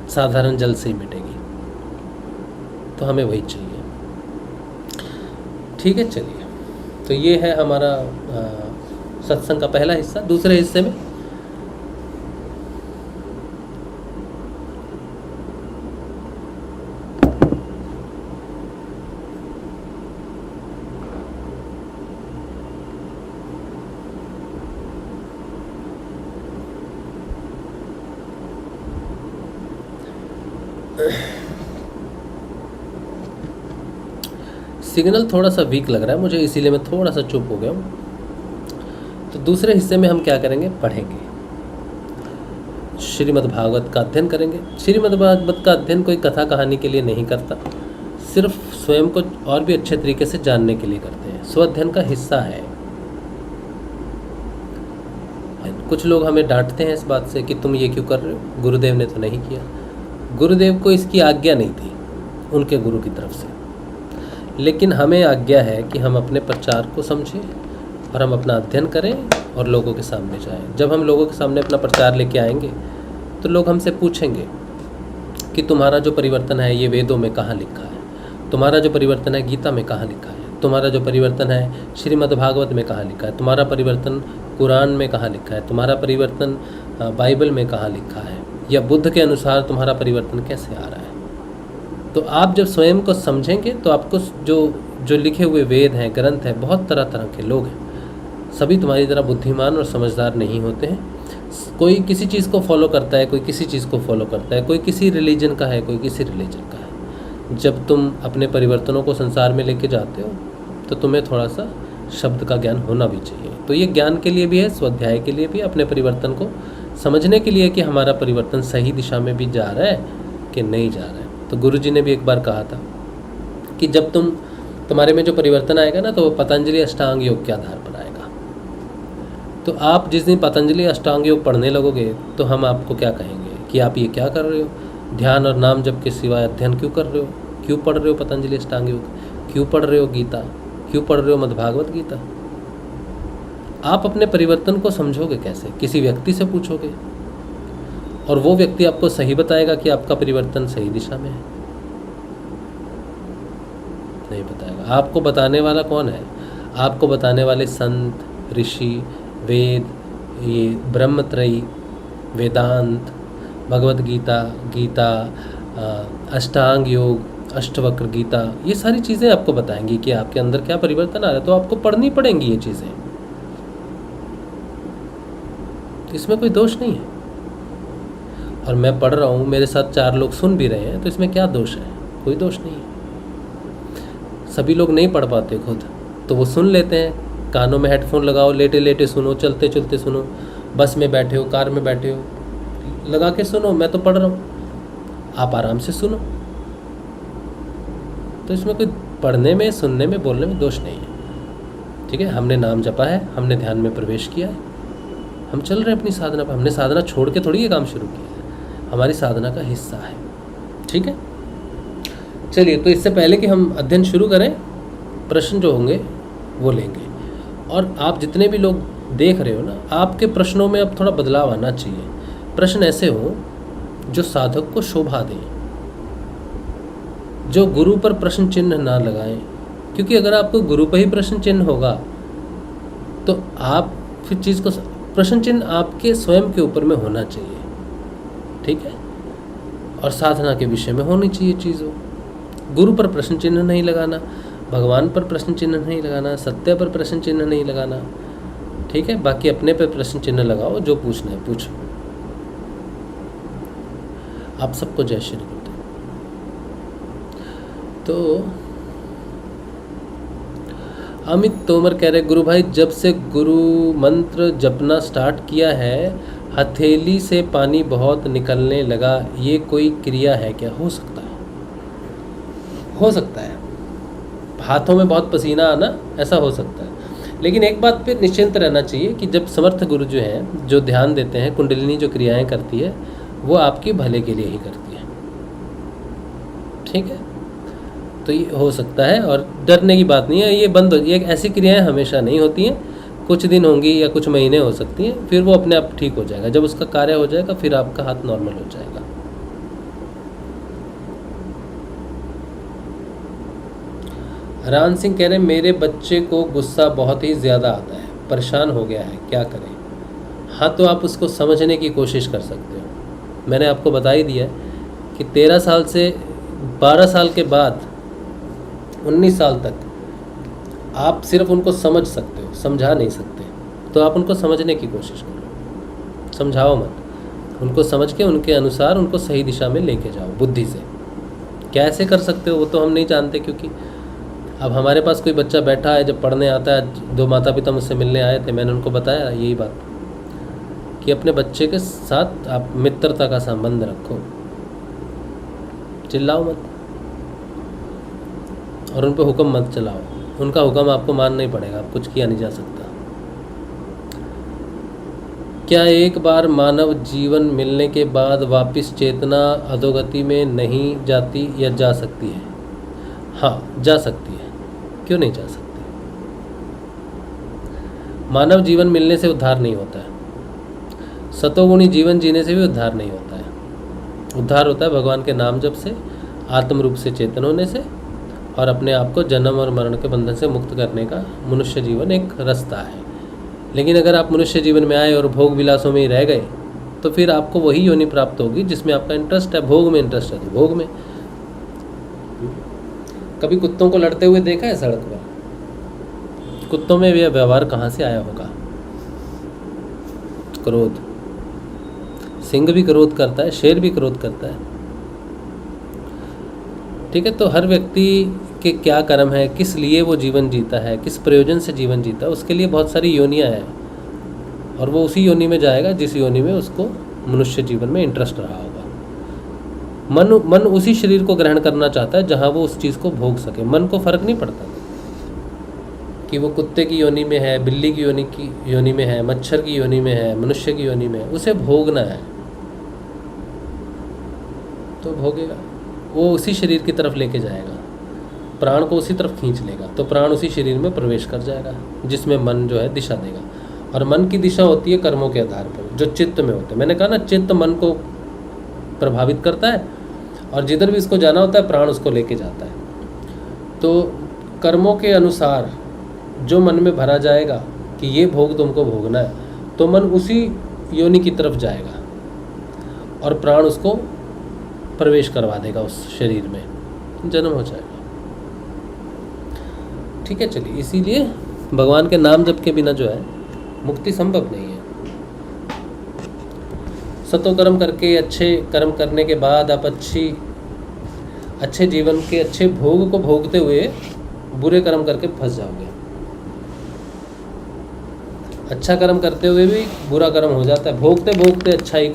साधारण जल से ही मिटेगी, तो हमें वही चाहिए। ठीक है, चलिए, तो ये है हमारा सत्संग का पहला हिस्सा। दूसरे हिस्से में सिग्नल थोड़ा सा वीक लग रहा है मुझे, इसीलिए मैं थोड़ा सा चुप हो गया हूँ। तो दूसरे हिस्से में हम क्या करेंगे? पढ़ेंगे, श्रीमद् भागवत का अध्ययन करेंगे। श्रीमद् भागवत का अध्ययन कोई कथा कहानी के लिए नहीं करता, सिर्फ स्वयं को और भी अच्छे तरीके से जानने के लिए करते हैं। स्वाध्ययन का हिस्सा है। कुछ लोग हमें डांटते हैं इस बात से कि तुम ये क्यों कर रहे हो, गुरुदेव ने तो नहीं किया। गुरुदेव को इसकी आज्ञा नहीं थी उनके गुरु की तरफ से, लेकिन हमें आज्ञा है कि हम अपने प्रचार को समझें और हम अपना अध्ययन करें और लोगों के सामने जाएं। जब हम लोगों के सामने अपना प्रचार लेके आएंगे तो लोग हमसे पूछेंगे कि तुम्हारा जो परिवर्तन है ये वेदों में कहाँ लिखा है, तुम्हारा जो परिवर्तन है गीता में कहाँ लिखा है, तुम्हारा जो परिवर्तन है श्रीमद् भागवत में कहाँ लिखा है, तुम्हारा परिवर्तन कुरान में कहाँ लिखा है, तुम्हारा परिवर्तन बाइबल में कहाँ लिखा है, या बुद्ध के अनुसार तुम्हारा परिवर्तन कैसे आ रहा है। तो आप जब स्वयं को समझेंगे तो आपको जो लिखे हुए वेद हैं, ग्रंथ हैं, बहुत तरह तरह के लोग हैं, सभी तुम्हारी तरह बुद्धिमान और समझदार नहीं होते हैं। कोई किसी चीज़ को फॉलो करता है, कोई किसी चीज़ को फॉलो करता है, कोई किसी रिलीजन का है, कोई किसी रिलीजन का है। जब तुम अपने परिवर्तनों को संसार में लेके जाते हो तो तुम्हें थोड़ा सा शब्द का ज्ञान होना भी चाहिए। तो ये ज्ञान के लिए भी है, स्वाध्याय के लिए भी, अपने परिवर्तन को समझने के लिए कि हमारा परिवर्तन सही दिशा में भी जा रहा है कि नहीं जा रहा है। तो गुरुजी ने भी एक बार कहा था कि जब तुम्हारे में जो परिवर्तन आएगा ना, तो वो पतंजलि अष्टांग योग के आधार पर आएगा। तो आप जिस दिन पतंजलि अष्टांग योग पढ़ने लगोगे तो हम आपको क्या कहेंगे कि आप ये क्या कर रहे हो, ध्यान और नाम जप के सिवाय अध्ययन क्यों कर रहे हो, क्यों पढ़ रहे हो पतंजलि अष्टांग योग, क्यों पढ़ रहे हो गीता, क्यों पढ़ रहे हो मद्भागवत गीता। आप अपने परिवर्तन को समझोगे कैसे? किसी व्यक्ति से पूछोगे और वो व्यक्ति आपको सही बताएगा कि आपका परिवर्तन सही दिशा में है? नहीं बताएगा। आपको बताने वाला कौन है? आपको बताने वाले संत, ऋषि, वेद, ये ब्रह्मत्रयी, वेदांत, भगवत गीता, गीता, अष्टांग योग, अष्टवक्र गीता, ये सारी चीज़ें आपको बताएंगी कि आपके अंदर क्या परिवर्तन आ रहा है। तो आपको पढ़नी पड़ेंगी ये चीज़ें, इसमें कोई दोष नहीं है। और मैं पढ़ रहा हूँ, मेरे साथ 4 लोग सुन भी रहे हैं, तो इसमें क्या दोष है? कोई दोष नहीं है। सभी लोग नहीं पढ़ पाते खुद, तो वो सुन लेते हैं। कानों में हेडफोन लगाओ, लेटे लेटे सुनो, चलते चलते सुनो, बस में बैठे हो, कार में बैठे हो, लगा के सुनो। मैं तो पढ़ रहा हूँ, आप आराम से सुनो। तो इसमें कोई पढ़ने में, सुनने में, बोलने में दोष नहीं है। ठीक है, हमने नाम जपा है, हमने ध्यान में प्रवेश किया है, हम चल रहे हैं अपनी साधना पर। हमने साधना छोड़ के थोड़ी ये काम शुरू किया है, हमारी साधना का हिस्सा है। ठीक है, चलिए, तो इससे पहले कि हम अध्ययन शुरू करें, प्रश्न जो होंगे वो लेंगे। और आप जितने भी लोग देख रहे हो ना, आपके प्रश्नों में अब थोड़ा बदलाव आना चाहिए। प्रश्न ऐसे हो जो साधक को शोभा दें, जो गुरु पर प्रश्न चिन्ह ना लगाएं। क्योंकि अगर आपको गुरु पर ही प्रश्न चिन्ह होगा तो आप फिर चीज़ को, प्रश्न चिन्ह आपके स्वयं के ऊपर में होना चाहिए। ठीक है, और साधना के विषय में होनी चाहिए चीज़ वो। गुरु पर प्रश्न चिन्ह नहीं लगाना, भगवान पर प्रश्न चिन्ह नहीं लगाना, सत्य पर प्रश्न चिन्ह नहीं लगाना। ठीक है, बाकी अपने पे प्रश्न चिन्ह लगाओ, जो पूछना है पूछो। आप सबको जय श्री गुरुदेव। तो अमित तोमर कह रहे, गुरु भाई जब से गुरु मंत्र जपना स्टार्ट किया है, हथेली से पानी बहुत निकलने लगा, ये कोई क्रिया है क्या? हो सकता है, हो सकता है। हाथों में बहुत पसीना आना, ऐसा हो सकता है। लेकिन एक बात पे निश्चिंत रहना चाहिए कि जब समर्थ गुरु जो हैं, जो ध्यान देते हैं, कुंडलिनी जो क्रियाएं करती है, वो आपके भले के लिए ही करती है। ठीक है, तो ये हो सकता है और डरने की बात नहीं है। ये बंद हो, ये ऐसी क्रियाएं हमेशा नहीं होती हैं, कुछ दिन होंगी या कुछ महीने हो सकती हैं, फिर वो अपने आप ठीक हो जाएगा। जब उसका कार्य हो जाएगा फिर आपका हाथ नॉर्मल हो जाएगा। रान सिंह कह रहे, मेरे बच्चे को गुस्सा बहुत ही ज़्यादा आता है, परेशान हो गया है, क्या करें? हाँ, तो आप उसको समझने की कोशिश कर सकते हो। मैंने आपको बता ही दिया है कि 13 साल से 12 साल के बाद 19 साल तक आप सिर्फ उनको समझ सकते हो, समझा नहीं सकते। तो आप उनको समझने की कोशिश करो, समझाओ मत। उनको समझ के उनके अनुसार उनको सही दिशा में लेके जाओ बुद्धि से। कैसे कर सकते हो वो तो हम नहीं जानते, क्योंकि अब हमारे पास कोई बच्चा बैठा है, जब पढ़ने आता है, 2 माता पिता मुझसे मिलने आए थे, मैंने उनको बताया यही बात कि अपने बच्चे के साथ आप मित्रता का संबंध रखो, चिल्लाओ मत और उन पर हुक्म मत चलाओ। उनका हुक्म आपको मानना नहीं पड़ेगा, आप कुछ किया नहीं जा सकता। क्या एक बार मानव जीवन मिलने के बाद वापस चेतना अधोगति में नहीं जाती या जा सकती है? हाँ, जा सकती है, क्यों नहीं जा सकती? मानव जीवन मिलने से उद्धार नहीं होता है, सतोगुणी जीवन जीने से भी उद्धार नहीं होता है। उद्धार होता है भगवान के नाम जप से, आत्म रूप से चेतन होने से, और अपने आप को जन्म और मरण के बंधन से मुक्त करने का मनुष्य जीवन एक रास्ता है। लेकिन अगर आप मनुष्य जीवन में आए और भोग विलासों में ही रह गए, तो फिर आपको वही योनि प्राप्त होगी जिसमें आपका इंटरेस्ट है। भोग में इंटरेस्ट है तो भोग में। कभी कुत्तों को लड़ते हुए देखा है सड़क पर? कुत्तों में यह व्यवहार कहाँ से आया होगा? क्रोध। सिंह भी क्रोध करता है, शेर भी क्रोध करता है। ठीक है, तो हर व्यक्ति के क्या कर्म है, किस लिए वो जीवन जीता है, किस प्रयोजन से जीवन जीता है, उसके लिए बहुत सारी योनियाँ हैं, और वो उसी योनि में जाएगा जिस योनि में उसको मनुष्य जीवन में इंटरेस्ट रहा होगा। मन उसी शरीर को ग्रहण करना चाहता है जहाँ वो उस चीज़ को भोग सके। मन को फर्क नहीं पड़ता कि वो कुत्ते की योनि में है, बिल्ली की योनि में है, मच्छर की योनि में है, मनुष्य की योनि में है, उसे भोगना है तो भोगेगा। वो उसी शरीर की तरफ लेके जाएगा, प्राण को उसी तरफ खींच लेगा, तो प्राण उसी शरीर में प्रवेश कर जाएगा जिसमें मन जो है दिशा देगा। और मन की दिशा होती है कर्मों के आधार पर जो चित्त में होते हैं। मैंने कहा ना, चित्त मन को प्रभावित करता है और जिधर भी इसको जाना होता है प्राण उसको लेके जाता है। तो कर्मों के अनुसार जो मन में भरा जाएगा कि ये भोग तुमको भोगना है, तो मन उसी योनि की तरफ जाएगा और प्राण उसको प्रवेश करवा देगा उस शरीर में, जन्म हो जाएगा। ठीक है, चलिए, इसीलिए भगवान के नाम जप के बिना जो है मुक्ति संभव नहीं है। सतो कर्म करके, अच्छे कर्म करने के बाद आप अच्छे जीवन के अच्छे भोग को भोगते हुए बुरे कर्म करके फंस जाओगे। अच्छा कर्म करते हुए भी बुरा कर्म हो जाता है, भोगते भोगते अच्छाई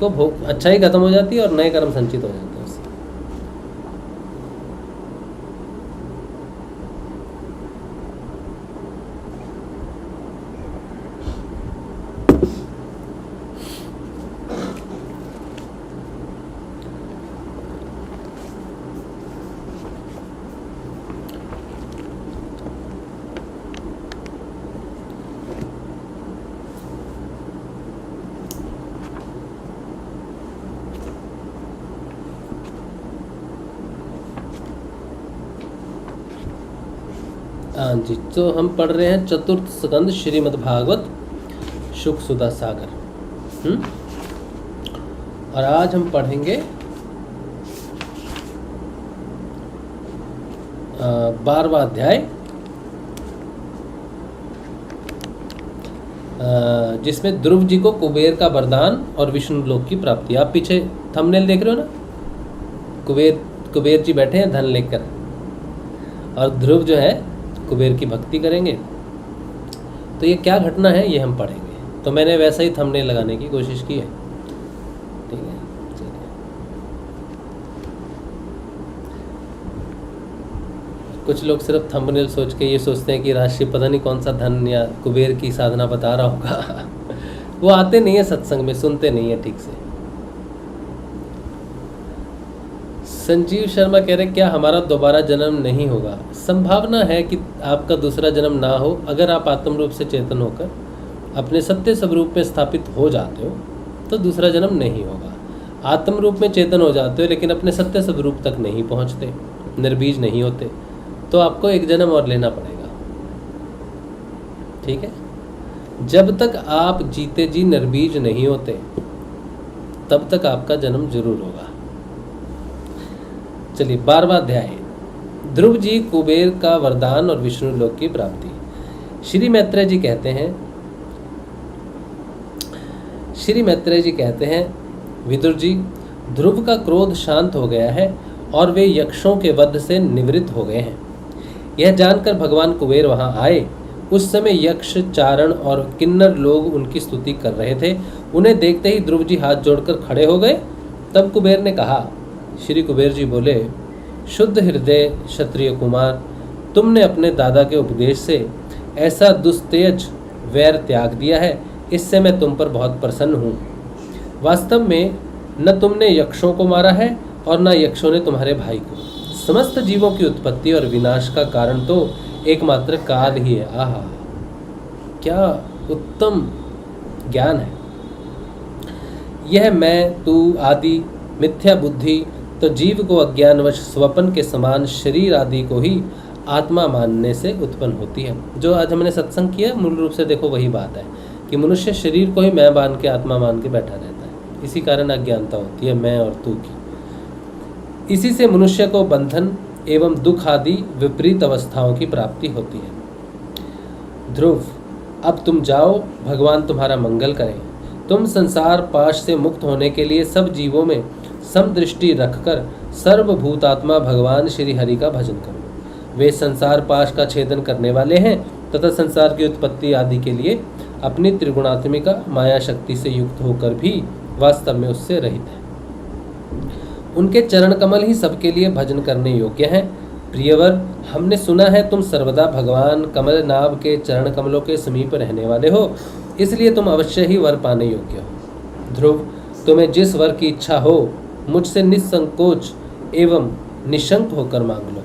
खत्म हो जाती है और नए कर्म संचित हो जाते हैं। हाँ जी, तो हम पढ़ रहे हैं चतुर्थ स्कंद श्रीमद् भागवत शुक सुधा सागर। और आज हम पढ़ेंगे 12वां अध्याय, जिसमें ध्रुव जी को कुबेर का वरदान और विष्णु लोक की प्राप्ति। आप पीछे थंबनेल देख रहे हो ना, कुबेर जी बैठे हैं धन लेकर, और ध्रुव जो है कुबेर की भक्ति करेंगे। तो ये क्या घटना है ये हम पढ़ेंगे। तो मैंने वैसा ही थंबनेल लगाने की कोशिश की है। ठीक है, चलिए। कुछ लोग सिर्फ थंबनेल सोच के ये सोचते हैं कि राशि पता नहीं कौन सा धन या कुबेर की साधना बता रहा होगा। वो आते नहीं है सत्संग में, सुनते नहीं है ठीक से। संजीव शर्मा कह रहे क्या हमारा दोबारा जन्म नहीं होगा? संभावना है कि आपका दूसरा जन्म ना हो, अगर आप आत्म रूप से चेतन होकर अपने सत्य स्वरूप में स्थापित हो जाते हो तो दूसरा जन्म नहीं होगा। आत्म रूप में चेतन हो जाते हो लेकिन अपने सत्य स्वरूप तक नहीं पहुंचते, निर्बीज नहीं होते, तो आपको एक जन्म और लेना पड़ेगा। ठीक है, जब तक आप जीते जी निर्बीज नहीं होते तब तक आपका जन्म जरूर होगा। चलिए, 12वां अध्याय, ध्रुव जी कुबेर का वरदान और विष्णु लोक की प्राप्ति। श्री मैत्रेय जी कहते हैं विदुर जी, ध्रुव का क्रोध शांत हो गया है और वे यक्षों के वध से निवृत्त हो गए हैं। यह जानकर भगवान कुबेर वहां आए। उस समय यक्ष, चारण और किन्नर लोग उनकी स्तुति कर रहे थे। उन्हें देखते ही ध्रुव जी हाथ जोड़कर खड़े हो गए। तब कुबेर ने कहा, श्री कुबेर जी बोले, शुद्ध हृदय क्षत्रिय कुमार, तुमने अपने दादा के उपदेश से ऐसा दुस्तेज वैर त्याग दिया है, इससे मैं तुम पर बहुत प्रसन्न हूँ। वास्तव में न तुमने यक्षों को मारा है और न यक्षों ने तुम्हारे भाई को। समस्त जीवों की उत्पत्ति और विनाश का कारण तो एकमात्र काल ही है। आहा, क्या उत्तम ज्ञान है यह। मैं, तू आदि मिथ्या बुद्धि तो जीव को अज्ञानवश स्वप्न के समान शरीर आदि को ही आत्मा मानने से उत्पन्न होती है। जो आज हमने सत्संग किया, मूल रूप से देखो वही बात है कि मनुष्य शरीर को ही मैं मान के, आत्मा मान के बैठा रहता है। इसी कारण अज्ञानता होती है मैं और तू की। इसी से मनुष्य को बंधन एवं दुख आदि विपरीत अवस्थाओं की प्राप्ति होती है। ध्रुव, अब तुम जाओ, भगवान तुम्हारा मंगल करें। तुम संसार पाश से मुक्त होने के लिए सब जीवों में समदृष्टि रखकर सर्वभूतात्मा भगवान श्री हरि का भजन करो। वे संसार पाश का छेदन करने वाले हैं तथा संसार की उत्पत्ति आदि के लिए अपनी त्रिगुणात्मिका माया शक्ति से युक्त होकर भी वास्तव में उससे रहित है। उनके चरण कमल ही सबके लिए भजन करने योग्य हैं। प्रियवर, हमने सुना है तुम सर्वदा भगवान कमल नाभ के चरण कमलों के समीप रहने वाले हो, इसलिए तुम अवश्य ही वर पाने योग्य हो। ध्रुव, तुम्हें जिस वर की इच्छा हो मुझसे निसंकोच एवं निशंक होकर मांग लो।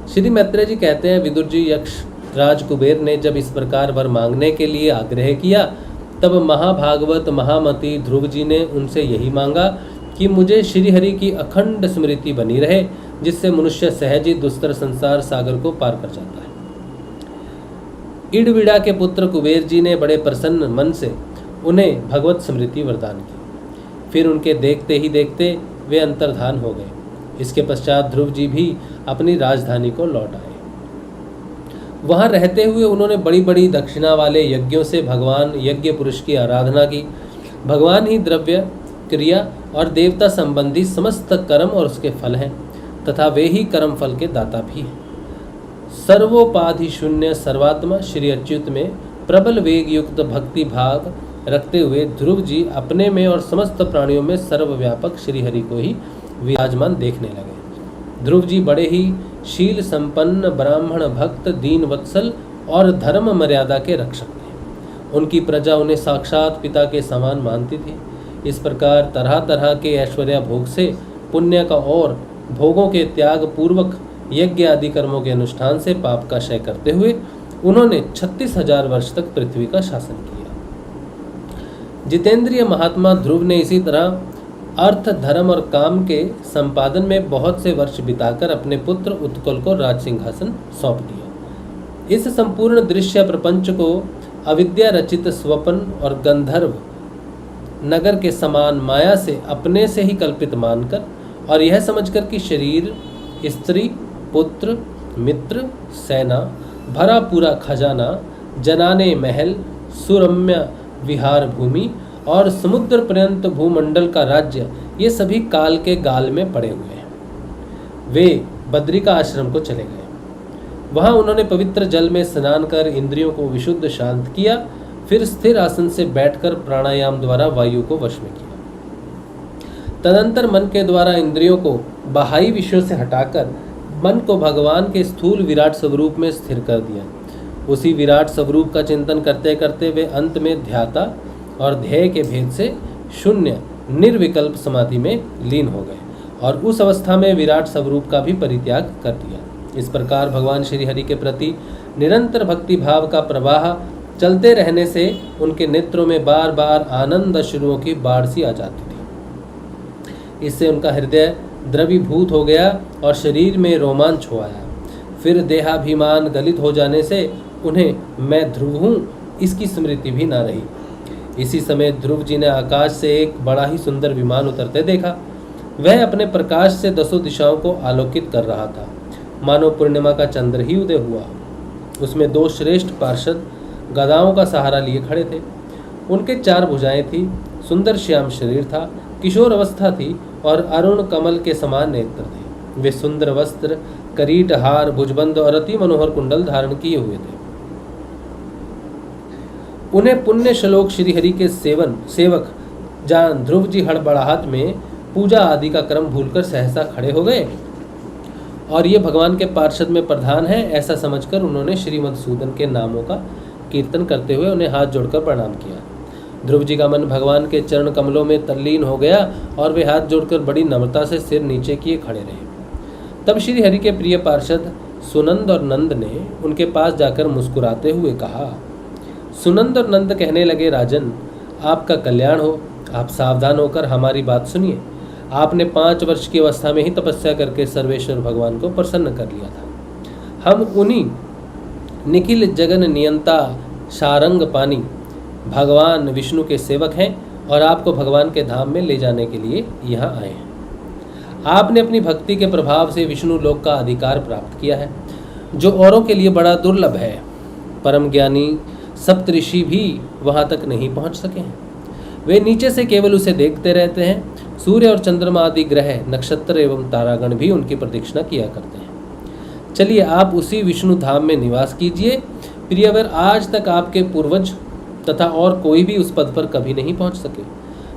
श्री मैत्रेय जी कहते हैं, विदुर जी, यक्ष राज कुबेर ने जब इस प्रकार वर मांगने के लिए आग्रह किया, तब महाभागवत महामती ध्रुव जी ने उनसे यही मांगा कि मुझे श्रीहरि की अखंड स्मृति बनी रहे, जिससे मनुष्य सहज ही दुस्तर संसार सागर को पार कर जाता है। इड़विड़ा के पुत्र कुबेर जी ने बड़े प्रसन्न मन से उन्हें भगवत स्मृति वरदान की। फिर उनके देखते ही देखते वे अंतर्धान हो गए। इसके पश्चात ध्रुव जी भी अपनी राजधानी को लौट आए। वहां रहते हुए उन्होंने बड़ी बड़ी दक्षिणा वाले यज्ञों से भगवान यज्ञ पुरुष की आराधना की। भगवान ही द्रव्य, क्रिया और देवता संबंधी समस्त कर्म और उसके फल हैं तथा वे ही कर्म फल के दाता भी हैं। सर्वोपाधि शून्य सर्वात्मा श्री अच्युत में प्रबल वेग युक्त भक्ति भाव रखते हुए ध्रुव जी अपने में और समस्त प्राणियों में सर्वव्यापक श्रीहरि को ही विराजमान देखने लगे। ध्रुव जी बड़े ही शील संपन्न ब्राह्मण भक्त दीन वत्सल और धर्म मर्यादा के रक्षक थे। उनकी प्रजा उन्हें साक्षात पिता के समान मानती थी। इस प्रकार तरह तरह के ऐश्वर्य भोग से पुण्य का और भोगों के त्याग पूर्वक यज्ञ आदि कर्मों के अनुष्ठान से पाप का क्षय करते हुए उन्होंने 36,000 वर्ष तक पृथ्वी का शासन किया। जितेंद्रिय महात्मा ध्रुव ने इसी तरह अर्थ, धर्म और काम के संपादन में बहुत से वर्ष बिताकर अपने पुत्र उत्कल को राज सिंहासन सौंप दिया। इस संपूर्ण दृश्य प्रपंच को अविद्या रचित स्वप्न और गंधर्व नगर के समान माया से अपने से ही कल्पित मानकर और यह समझकर कि शरीर, स्त्री, पुत्र, मित्र, सेना, भरा पूरा खजाना, जनाने महल, सुरम्य विहार भूमि और समुद्र पर्यंत भूमंडल का राज्य ये सभी काल के गाल में पड़े हुए हैं। वे बद्रिका आश्रम को चले गए। वहां उन्होंने पवित्र जल में स्नान कर इंद्रियों को विशुद्ध शांत किया। फिर स्थिर आसन से बैठकर प्राणायाम द्वारा वायु को वश में किया। तदंतर मन के द्वारा इंद्रियों को बाह्य विषयों से हटाकर मन को भगवान के स्थूल विराट स्वरूप में स्थिर कर दिया। उसी विराट स्वरूप का चिंतन करते करते वे अंत में ध्याता और ध्येय के भेद से शून्य निर्विकल्प समाधि में लीन हो गए और उस अवस्था में विराट स्वरूप का भी परित्याग कर दिया। इस प्रकार भगवान श्री हरि के प्रति निरंतर भक्ति भाव का प्रवाह चलते रहने से उनके नेत्रों में बार बार आनंद अश्रुओं की बाढ़ सी आ जाती थी। इससे उनका हृदय द्रवीभूत हो गया और शरीर में रोमांच हो आया। फिर देहाभिमान गलित हो जाने से उन्हें मैं ध्रुव हूँ इसकी स्मृति भी ना रही। इसी समय ध्रुव जी ने आकाश से एक बड़ा ही सुंदर विमान उतरते देखा। वह अपने प्रकाश से 10 दिशाओं को आलोकित कर रहा था, मानो पूर्णिमा का चंद्र ही उदय हुआ। उसमें 2 श्रेष्ठ पार्षद गदाओं का सहारा लिए खड़े थे। उनके 4 भुजाएं थी, सुंदर श्याम शरीर था, किशोर अवस्था थी और अरुण कमल के समान नेत्र थे। वे सुंदर वस्त्र, करीट, हार, भुजबंद और अति मनोहर कुंडल धारण किए हुए थे। उन्हें पुण्य श्लोक श्रीहरि के सेवक जान ध्रुव जी हड़बड़ाहट में पूजा आदि का क्रम भूलकर सहसा खड़े हो गए और ये भगवान के पार्षद में प्रधान है ऐसा समझकर उन्होंने श्री मधुसूदन के नामों का कीर्तन करते हुए उन्हें हाथ जोड़कर प्रणाम किया। ध्रुव जी का मन भगवान के चरण कमलों में तल्लीन हो गया और वे हाथ जोड़कर बड़ी नम्रता से सिर नीचे किए खड़े रहे। तब श्री हरि के प्रिय पार्षद सुनंद और नंद ने उनके पास जाकर मुस्कुराते हुए कहा। सुनंद और नंद कहने लगे, राजन आपका कल्याण हो, आप सावधान होकर हमारी बात सुनिए। आपने 5 वर्ष की अवस्था में ही तपस्या करके सर्वेश्वर भगवान को प्रसन्न कर लिया था। हम उन्हीं निखिल जगन नियंता शारंग पानी भगवान विष्णु के सेवक हैं और आपको भगवान के धाम में ले जाने के लिए यहाँ आए हैं। आपने अपनी भक्ति के प्रभाव से विष्णु लोक का अधिकार प्राप्त किया है, जो औरों के लिए बड़ा दुर्लभ है। परम ज्ञानी सप्तऋषि भी वहाँ तक नहीं पहुँच सके हैं। वे नीचे से केवल उसे देखते रहते हैं। सूर्य और चंद्रमा आदि ग्रह, नक्षत्र एवं तारागण भी उनकी प्रदक्षिणा किया करते हैं। चलिए आप उसी विष्णु धाम में निवास कीजिए। प्रियवर, आज तक आपके पूर्वज तथा और कोई भी उस पद पर कभी नहीं पहुंच सके।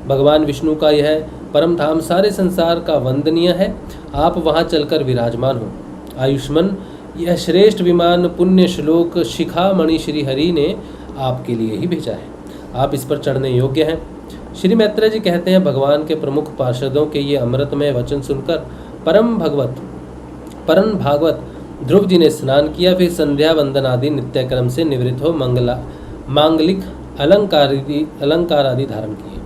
भगवान विष्णु का यह परम धाम सारे संसार का वंदनीय है। आप वहां चलकर विराजमान हो। आयुष्मान यह श्रेष्ठ विमान पुण्य श्लोक शिखामणि श्री हरि ने आपके लिए ही भेजा है। आप इस पर चढ़ने योग्य हैं। श्री मैत्रेय जी कहते हैं, भगवान के प्रमुख पार्षदों के ये अमृतमय वचन सुनकर परम भागवत ध्रुव जी ने स्नान किया। फिर संध्या वंदन आदि नित्यक्रम से निवृत्त हो मांगलिक अलंकार आदि धारण किए।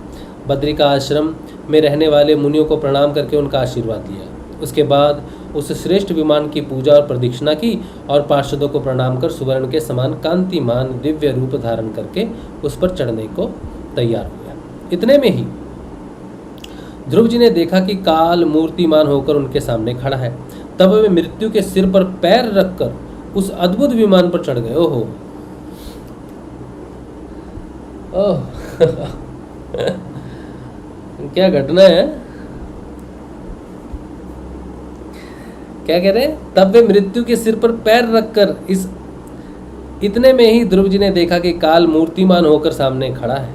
बद्रिका आश्रम में रहने वाले मुनियों को प्रणाम करके उनका आशीर्वाद लिया। उसके बाद उस श्रेष्ठ विमान की पूजा और प्रदक्षिणा की और पार्षदों को प्रणाम कर सुवर्ण के समान कांतिमान दिव्य रूप धारण करके उस पर चढ़ने को तैयार हुआ। इतने में ही ध्रुव जी ने देखा कि काल मूर्तिमान होकर उनके सामने खड़ा है। तब वे मृत्यु के सिर पर पैर रखकर उस अद्भुत विमान पर चढ़ गए। ओहो ओह क्या घटना है। क्या कह रहे हैं? तब वे मृत्यु के सिर पर पैर रखकर इतने में ही ध्रुव जी ने देखा कि काल मूर्तिमान होकर सामने खड़ा है।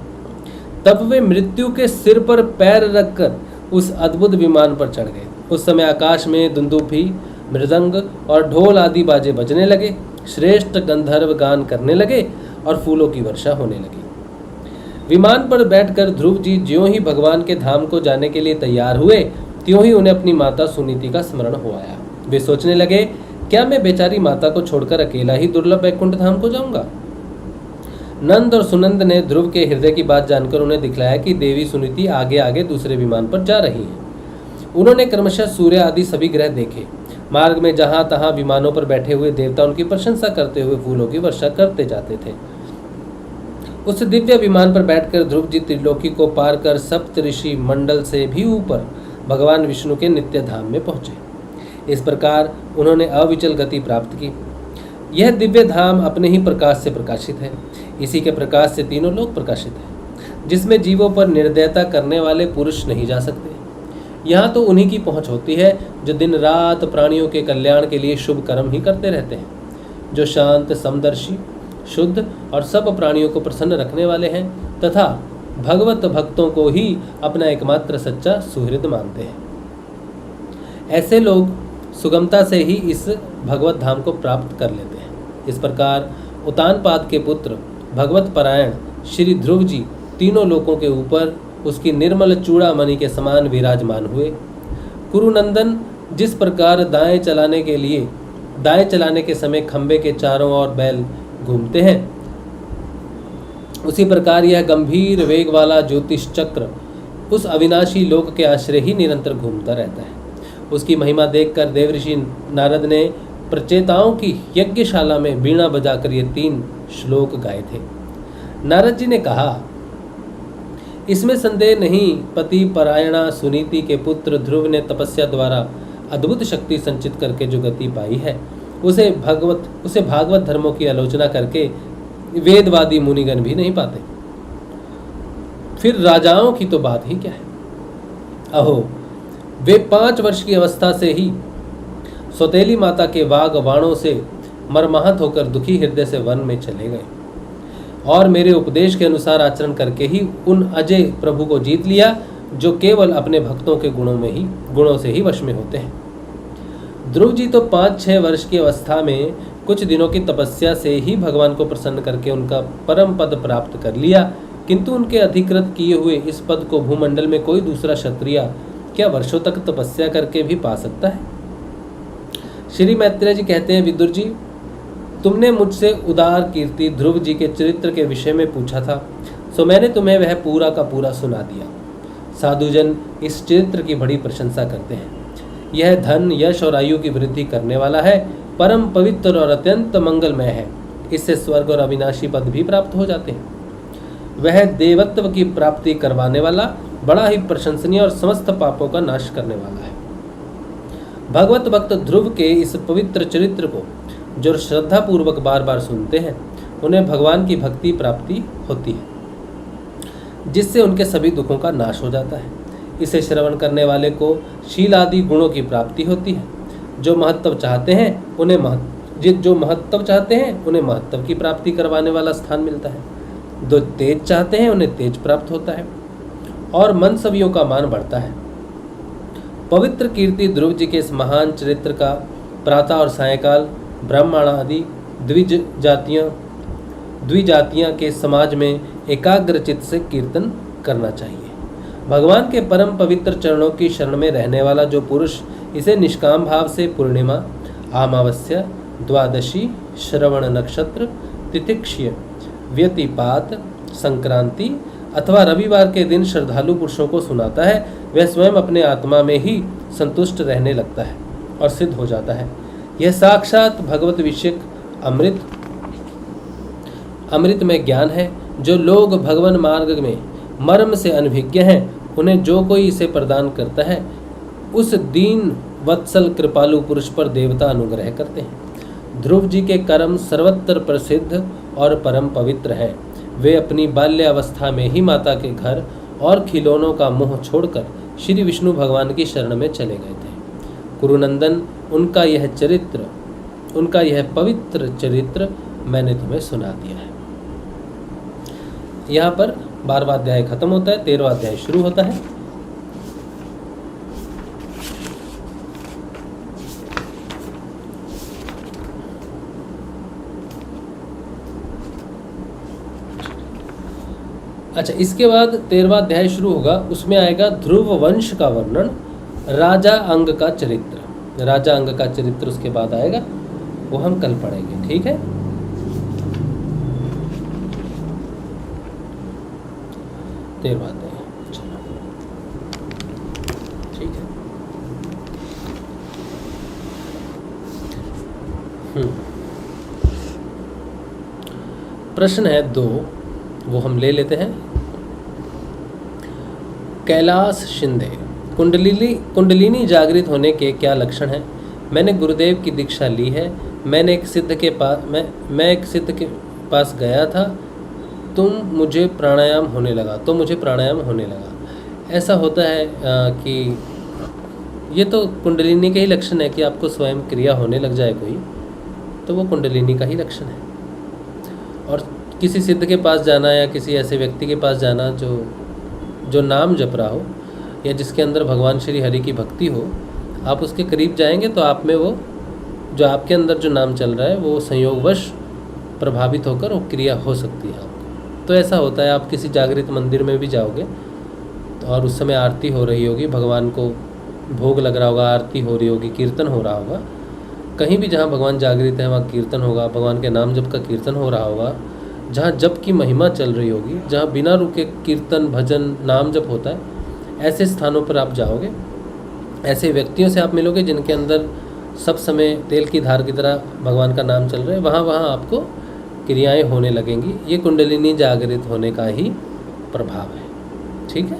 तब वे मृत्यु के सिर पर पैर रखकर उस अद्भुत विमान पर चढ़ गए। उस समय आकाश में दुंदुभी, मृदंग और ढोल आदि बाजे बजने लगे, श्रेष्ठ गंधर्व गान करने लगे और फूलों की वर्षा होने लगी। विमान पर बैठकर ध्रुव जी ज्यों ही भगवान के धाम को जाने के लिए तैयार हुए, त्यों ही उन्हें अपनी माता सुनीति का स्मरण हो आया। वे सोचने लगे, क्या मैं बेचारी माता को छोड़कर अकेला ही दुर्लभ वैकुंठ धाम को जाऊंगा? नंद और सुनंद ने ध्रुव के हृदय की बात जानकर उन्हें दिखलाया कि देवी सुनीति आगे आगे दूसरे विमान पर जा रही हैं। उन्होंने क्रमशः सूर्य आदि सभी ग्रह देखे। मार्ग में जहां तहां विमानों पर बैठे हुए देवता उनकी प्रशंसा करते हुए फूलों की वर्षा करते जाते थे। उस दिव्य विमान पर बैठकर ध्रुव जी त्रिलोकी को पार कर सप्त ऋषि मंडल से भी ऊपर भगवान विष्णु के नित्य धाम में पहुंचे। इस प्रकार उन्होंने अविचल गति प्राप्त की। यह दिव्य धाम अपने ही प्रकाश से प्रकाशित है। इसी के प्रकाश से तीनों लोक प्रकाशित है, जिसमें जीवों पर निर्दयता करने वाले पुरुष नहीं जा सकते। यहाँ तो उन्हीं की पहुँच होती है जो दिन रात प्राणियों के कल्याण के लिए शुभ कर्म ही करते रहते हैं, जो शांत, समदर्शी, शुद्ध और सब प्राणियों को प्रसन्न रखने वाले हैं तथा भगवत भक्तों को ही अपना एकमात्र सच्चा सुहृद मानते हैं। ऐसे लोग सुगमता से ही इस भगवत धाम को प्राप्त कर लेते हैं। इस प्रकार उतानपाद के पुत्र भगवत परायण श्री ध्रुव जी तीनों लोकों के ऊपर उसकी निर्मल चूड़ामणि के समान विराजमान हुए। कुरुनंदन जिस प्रकार दाएं चलाने के समय खंबे के चारों ओर बैल घूमते हैं, उसी प्रकार यह गंभीर वेग वाला ज्योतिष चक्र उस अविनाशी लोक के आश्रय ही निरंतर घूमता रहता है। उसकी महिमा देखकर देवऋषि नारद ने प्रचेताओं की यज्ञशाला में वीणा बजाकर ये 3 श्लोक गाए थे। नारद जी ने कहा, इसमें संदेह नहीं, पति परायणा सुनीति के पुत्र ध्रुव ने तपस्या द्वारा अद्भुत शक्ति संचित करके जो गति पाई है, उसे भागवत धर्मों की आलोचना करके वेदवादी मुनिगण भी नहीं पाते। फिर राजाओं की तो बात ही क्या है। अहो, वे 5 वर्ष की अवस्था से ही सौतेली माता के वाग वाणों से मर्माहत होकर दुखी हृदय से वन में चले गए और मेरे उपदेश के अनुसार आचरण करके ही उन अजय प्रभु को जीत लिया, जो केवल अपने भक्तों के गुणों से ही वश में होते हैं। ध्रुव जी तो 5-6 वर्ष की अवस्था में कुछ दिनों की तपस्या से ही भगवान को प्रसन्न करके उनका परम पद प्राप्त कर लिया, किंतु उनके अधिकृत किए हुए इस पद को भूमंडल में कोई दूसरा क्षत्रिय क्या वर्षों तक तपस्या करके भी पा सकता है? श्री मैत्रेय जी कहते हैं, विदुर जी, तुमने मुझसे उदार कीर्ति ध्रुव जी के चरित्र के विषय में पूछा था, सो मैंने तुम्हें वह पूरा का पूरा सुना दिया। साधुजन इस चरित्र की बड़ी प्रशंसा करते हैं। यह धन, यश और आयु की वृद्धि करने वाला है, परम पवित्र और अत्यंत मंगलमय है। इससे स्वर्ग और अविनाशी पद भी प्राप्त हो जाते हैं। वह देवत्व की प्राप्ति करवाने वाला, बड़ा ही प्रशंसनीय और समस्त पापों का नाश करने वाला है। भगवत भक्त ध्रुव के इस पवित्र चरित्र को जो श्रद्धा पूर्वक बार बार सुनते हैं, उन्हें भगवान की भक्ति प्राप्ति होती है, जिससे उनके सभी दुखों का नाश हो जाता है। इसे श्रवण करने वाले को शील आदि गुणों की प्राप्ति होती है। जो महत्व चाहते हैं उन्हें महत्व की प्राप्ति करवाने वाला स्थान मिलता है। जो तेज चाहते हैं उन्हें तेज प्राप्त होता है और मनसवियों का मान बढ़ता है। पवित्र कीर्ति ध्रुव जी के इस महान चरित्र का प्रातः और सायंकाल ब्राह्मण आदि द्विजातियां के समाज में एकाग्र चित्त से कीर्तन करना चाहिए। भगवान के परम पवित्र चरणों की शरण में रहने वाला जो पुरुष इसे निष्काम भाव से पूर्णिमा, अमावस्या, द्वादशी, श्रवण नक्षत्र, तिथिक्ष्य, व्यतिपात, संक्रांति अथवा रविवार के दिन श्रद्धालु पुरुषों को सुनाता है, वह स्वयं अपने आत्मा में ही संतुष्ट रहने लगता है और सिद्ध हो जाता है। यह साक्षात भगवत विषयक अमृत में ज्ञान है। जो लोग भगवान मार्ग में मर्म से अनभिज्ञ हैं, उन्हें जो कोई इसे प्रदान करता है उस दीन वत्सल कृपालु पुरुष पर देवता अनुग्रह करते हैं। ध्रुव जी के कर्म सर्वत्र प्रसिद्ध और परम पवित्र हैं। वे अपनी बाल्यावस्था में ही माता के घर और खिलौनों का मोह छोड़कर श्री विष्णु भगवान की शरण में चले गए थे। कुरुनंदन, उनका यह पवित्र चरित्र मैंने तुम्हें सुना दिया है। यहाँ पर 12वां अध्याय खत्म होता है, 13वां अध्याय शुरू होता है। अच्छा, इसके बाद 13वां अध्याय शुरू होगा, उसमें आएगा ध्रुव वंश का वर्णन, राजा अंग का चरित्र। राजा अंग का चरित्र उसके बाद आएगा, वो हम कल पढ़ेंगे, ठीक है। तेरहवां अध्याय, चलो ठीक है। प्रश्न है 2, वो हम ले लेते हैं। कैलाश शिंदे, कुंडलिनी जागृत होने के क्या लक्षण हैं? मैंने गुरुदेव की दीक्षा ली है। मैं एक सिद्ध के पास गया था, तो मुझे प्राणायाम होने लगा। ऐसा होता है कि ये तो कुंडलिनी के ही लक्षण है कि आपको स्वयं क्रिया होने लग जाए कोई, तो वो कुंडलिनी का ही लक्षण है। और किसी सिद्ध के पास जाना या किसी ऐसे व्यक्ति के पास जाना जो नाम जप रहा हो या जिसके अंदर भगवान श्री हरि की भक्ति हो, आप उसके करीब जाएंगे तो आप में वो जो आपके अंदर जो नाम चल रहा है वो संयोगवश प्रभावित होकर वो क्रिया हो सकती है आपको। तो ऐसा होता है, आप किसी जागृत मंदिर में भी जाओगे और उस समय आरती हो रही होगी, भगवान को भोग लग रहा होगा, आरती हो रही होगी, कीर्तन हो रहा होगा। कहीं भी जहाँ भगवान जागृत है वहाँ कीर्तन होगा, भगवान के नाम जप का कीर्तन हो रहा होगा। जहाँ जप की महिमा चल रही होगी, जहाँ बिना रुके कीर्तन भजन नाम जप होता है, ऐसे स्थानों पर आप जाओगे, ऐसे व्यक्तियों से आप मिलोगे जिनके अंदर सब समय तेल की धार की तरह भगवान का नाम चल रहा है, वहाँ आपको क्रियाएं होने लगेंगी। ये कुंडलिनी जागृत होने का ही प्रभाव है, ठीक है।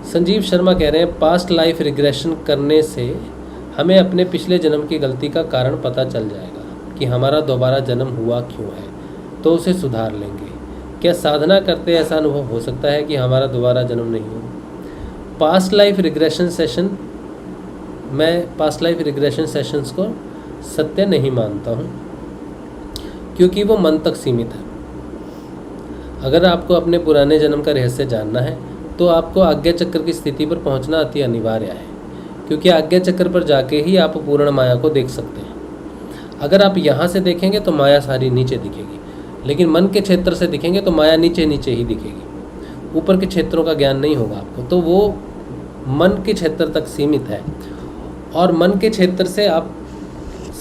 संजीव शर्मा कह रहे हैं, पास्ट लाइफ रिग्रेशन करने से हमें अपने पिछले जन्म की गलती का कारण पता चल जाएगा कि हमारा दोबारा जन्म हुआ क्यों है, तो उसे सुधार लेंगे। क्या साधना करते ऐसा अनुभव हो सकता है कि हमारा दोबारा जन्म नहीं हो? पास्ट लाइफ रिग्रेशन सेशन, मैं पास्ट लाइफ रिग्रेशन सेशंस को सत्य नहीं मानता हूँ, क्योंकि वो मन तक सीमित है। अगर आपको अपने पुराने जन्म का रहस्य जानना है तो आपको आज्ञा चक्र की स्थिति पर पहुँचना अति अनिवार्य है, क्योंकि आज्ञा चक्र पर जाके ही आप पूर्ण माया को देख सकते हैं। अगर आप यहाँ से देखेंगे तो माया सारी नीचे दिखेगी, लेकिन मन के क्षेत्र से दिखेंगे तो माया नीचे नीचे ही दिखेगी, ऊपर के क्षेत्रों का ज्ञान नहीं होगा आपको। तो वो मन के क्षेत्र तक सीमित है और मन के क्षेत्र से आप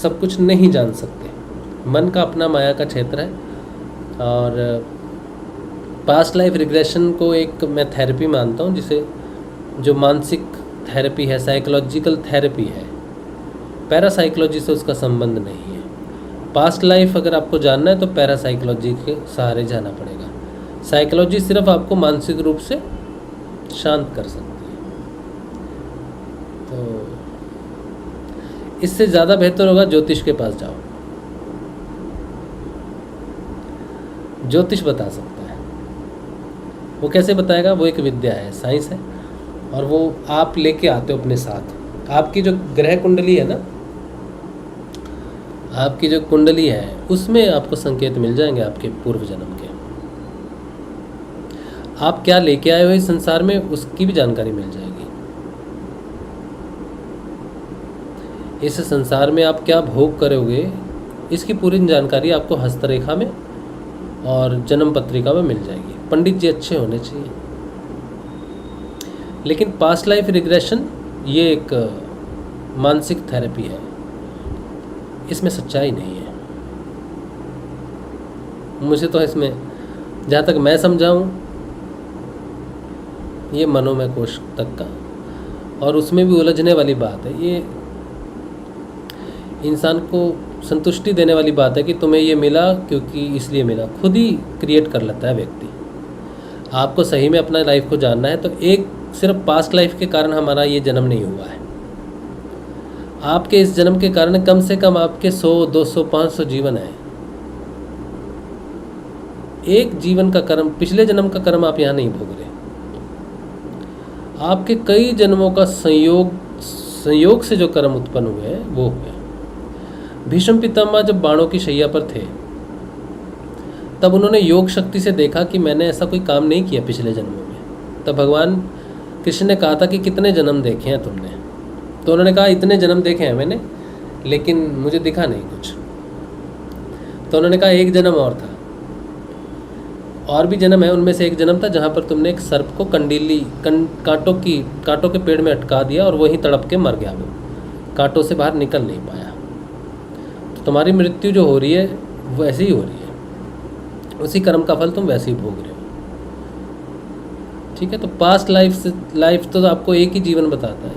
सब कुछ नहीं जान सकते। मन का अपना माया का क्षेत्र है। और पास्ट लाइफ रिग्रेशन को एक मैं थेरेपी मानता हूँ, जिसे जो मानसिक थेरेपी है, साइकोलॉजिकल थेरेपी है, पैरासाइकोलॉजी से उसका संबंध नहीं है। पास्ट लाइफ अगर आपको जानना है तो पैरासाइकोलॉजी के सहारे जाना पड़ेगा। साइकोलॉजी सिर्फ आपको मानसिक रूप से शांत कर सकती है। तो इससे ज़्यादा बेहतर होगा ज्योतिष के पास जाओ, ज्योतिष बता सकता है। वो कैसे बताएगा? वो एक विद्या है, साइंस है, और वो आप लेके आते हो अपने साथ। आपकी जो ग्रह कुंडली है ना, आपकी जो कुंडली है उसमें आपको संकेत मिल जाएंगे आपके पूर्व जन्म के। आप क्या लेके आए हो इस संसार में उसकी भी जानकारी मिल जाएगी। इस संसार में आप क्या भोग करोगे इसकी पूरी जानकारी आपको हस्तरेखा में और जन्म पत्रिका में मिल जाएगी। पंडित जी अच्छे होने चाहिए। लेकिन पास्ट लाइफ रिग्रेशन ये एक मानसिक थेरेपी है, इसमें सच्चाई नहीं है। मुझे तो इसमें जहाँ तक मैं समझाऊँ ये मनोमय कोश तक का, और उसमें भी उलझने वाली बात है। ये इंसान को संतुष्टि देने वाली बात है कि तुम्हें ये मिला क्योंकि इसलिए मिला, खुद ही क्रिएट कर लेता है व्यक्ति। आपको सही में अपना लाइफ को जानना है तो एक सिर्फ पास्ट लाइफ के कारण हमारा ये जन्म नहीं हुआ है। आपके इस जन्म के कारण कम से कम आपके 100, 200, 500 जीवन है। एक जीवन का कर्म, पिछले जन्म का कर्म आप यहाँ नहीं भोग रहे। आपके कई जन्मों का संयोग से जो कर्म उत्पन्न हुए हैं वो हुए। भीष्म पितामह जब बाणों की शैया पर थे तब उन्होंने योग शक्ति से देखा कि मैंने ऐसा कोई काम नहीं किया पिछले जन्मों में। तब भगवान कृष्ण ने कहा था कि कितने जन्म देखे हैं तुमने? तो उन्होंने कहा इतने जन्म देखे हैं मैंने, लेकिन मुझे दिखा नहीं कुछ। तो उन्होंने कहा एक जन्म और था, और भी जन्म है। उनमें से एक जन्म था जहाँ पर तुमने एक सर्प को कांटों के पेड़ में अटका दिया और वहीं तड़प के मर गया। वो कांटों से बाहर निकल नहीं पाया। तो तुम्हारी मृत्यु जो हो रही है वो ऐसी ही हो रही है, उसी कर्म का फल तुम वैसे ही भोग रहे हो। ठीक है, तो पास्ट लाइफ तो आपको एक ही जीवन बताता है,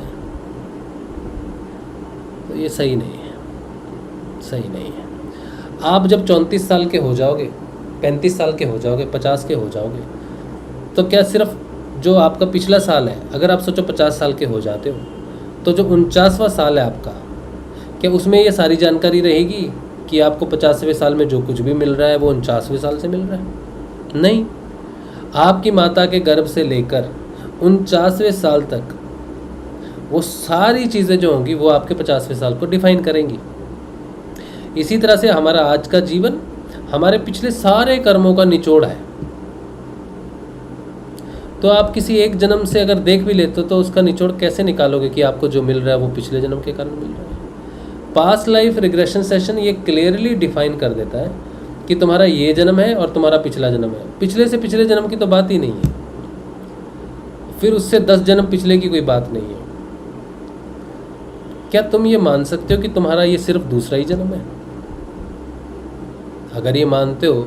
तो ये सही नहीं है, सही नहीं है। आप जब 34 साल के हो जाओगे, 35 साल के हो जाओगे, 50 के हो जाओगे, तो क्या सिर्फ जो आपका पिछला साल है, अगर आप सोचो 50 साल के हो जाते हो तो जो 49वां साल है आपका, क्या उसमें ये सारी जानकारी रहेगी कि आपको 50वें साल में जो कुछ भी मिल रहा है वो 49वें साल से मिल रहा है? नहीं। आपकी माता के गर्भ से लेकर 49वें साल तक वो सारी चीज़ें जो होंगी वो आपके 50वें साल को डिफाइन करेंगी। इसी तरह से हमारा आज का जीवन हमारे पिछले सारे कर्मों का निचोड़ है। तो आप किसी एक जन्म से अगर देख भी लेते हो तो उसका निचोड़ कैसे निकालोगे कि आपको जो मिल रहा है वो पिछले जन्म के कारण मिल रहा है? पास्ट लाइफ रिग्रेशन सेशन ये क्लियरली डिफाइन कर देता है कि तुम्हारा ये जन्म है और तुम्हारा पिछला जन्म है। पिछले से पिछले जन्म की तो बात ही नहीं है, फिर उससे 10 जन्म पिछले की कोई बात नहीं है। क्या तुम ये मान सकते हो कि तुम्हारा ये सिर्फ दूसरा ही जन्म है? अगर ये मानते हो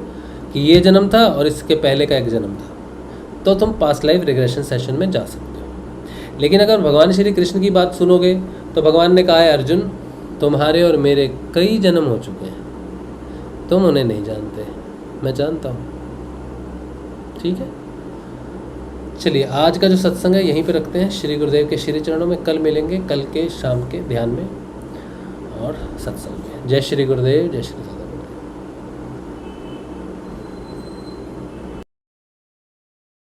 कि ये जन्म था और इसके पहले का एक जन्म था तो तुम पास्ट लाइफ रिग्रेशन सेशन में जा सकते हो। लेकिन अगर भगवान श्री कृष्ण की बात सुनोगे तो भगवान ने कहा है, अर्जुन तुम्हारे और मेरे कई जन्म हो चुके हैं, तुम उन्हें नहीं जानते, मैं जानता हूँ। ठीक है, चलिए आज का जो सत्संग है यहीं पे रखते हैं। श्री गुरुदेव के श्री चरणों में कल मिलेंगे, कल के शाम के ध्यान में और सत्संग में। जय श्री गुरुदेव, जय श्री।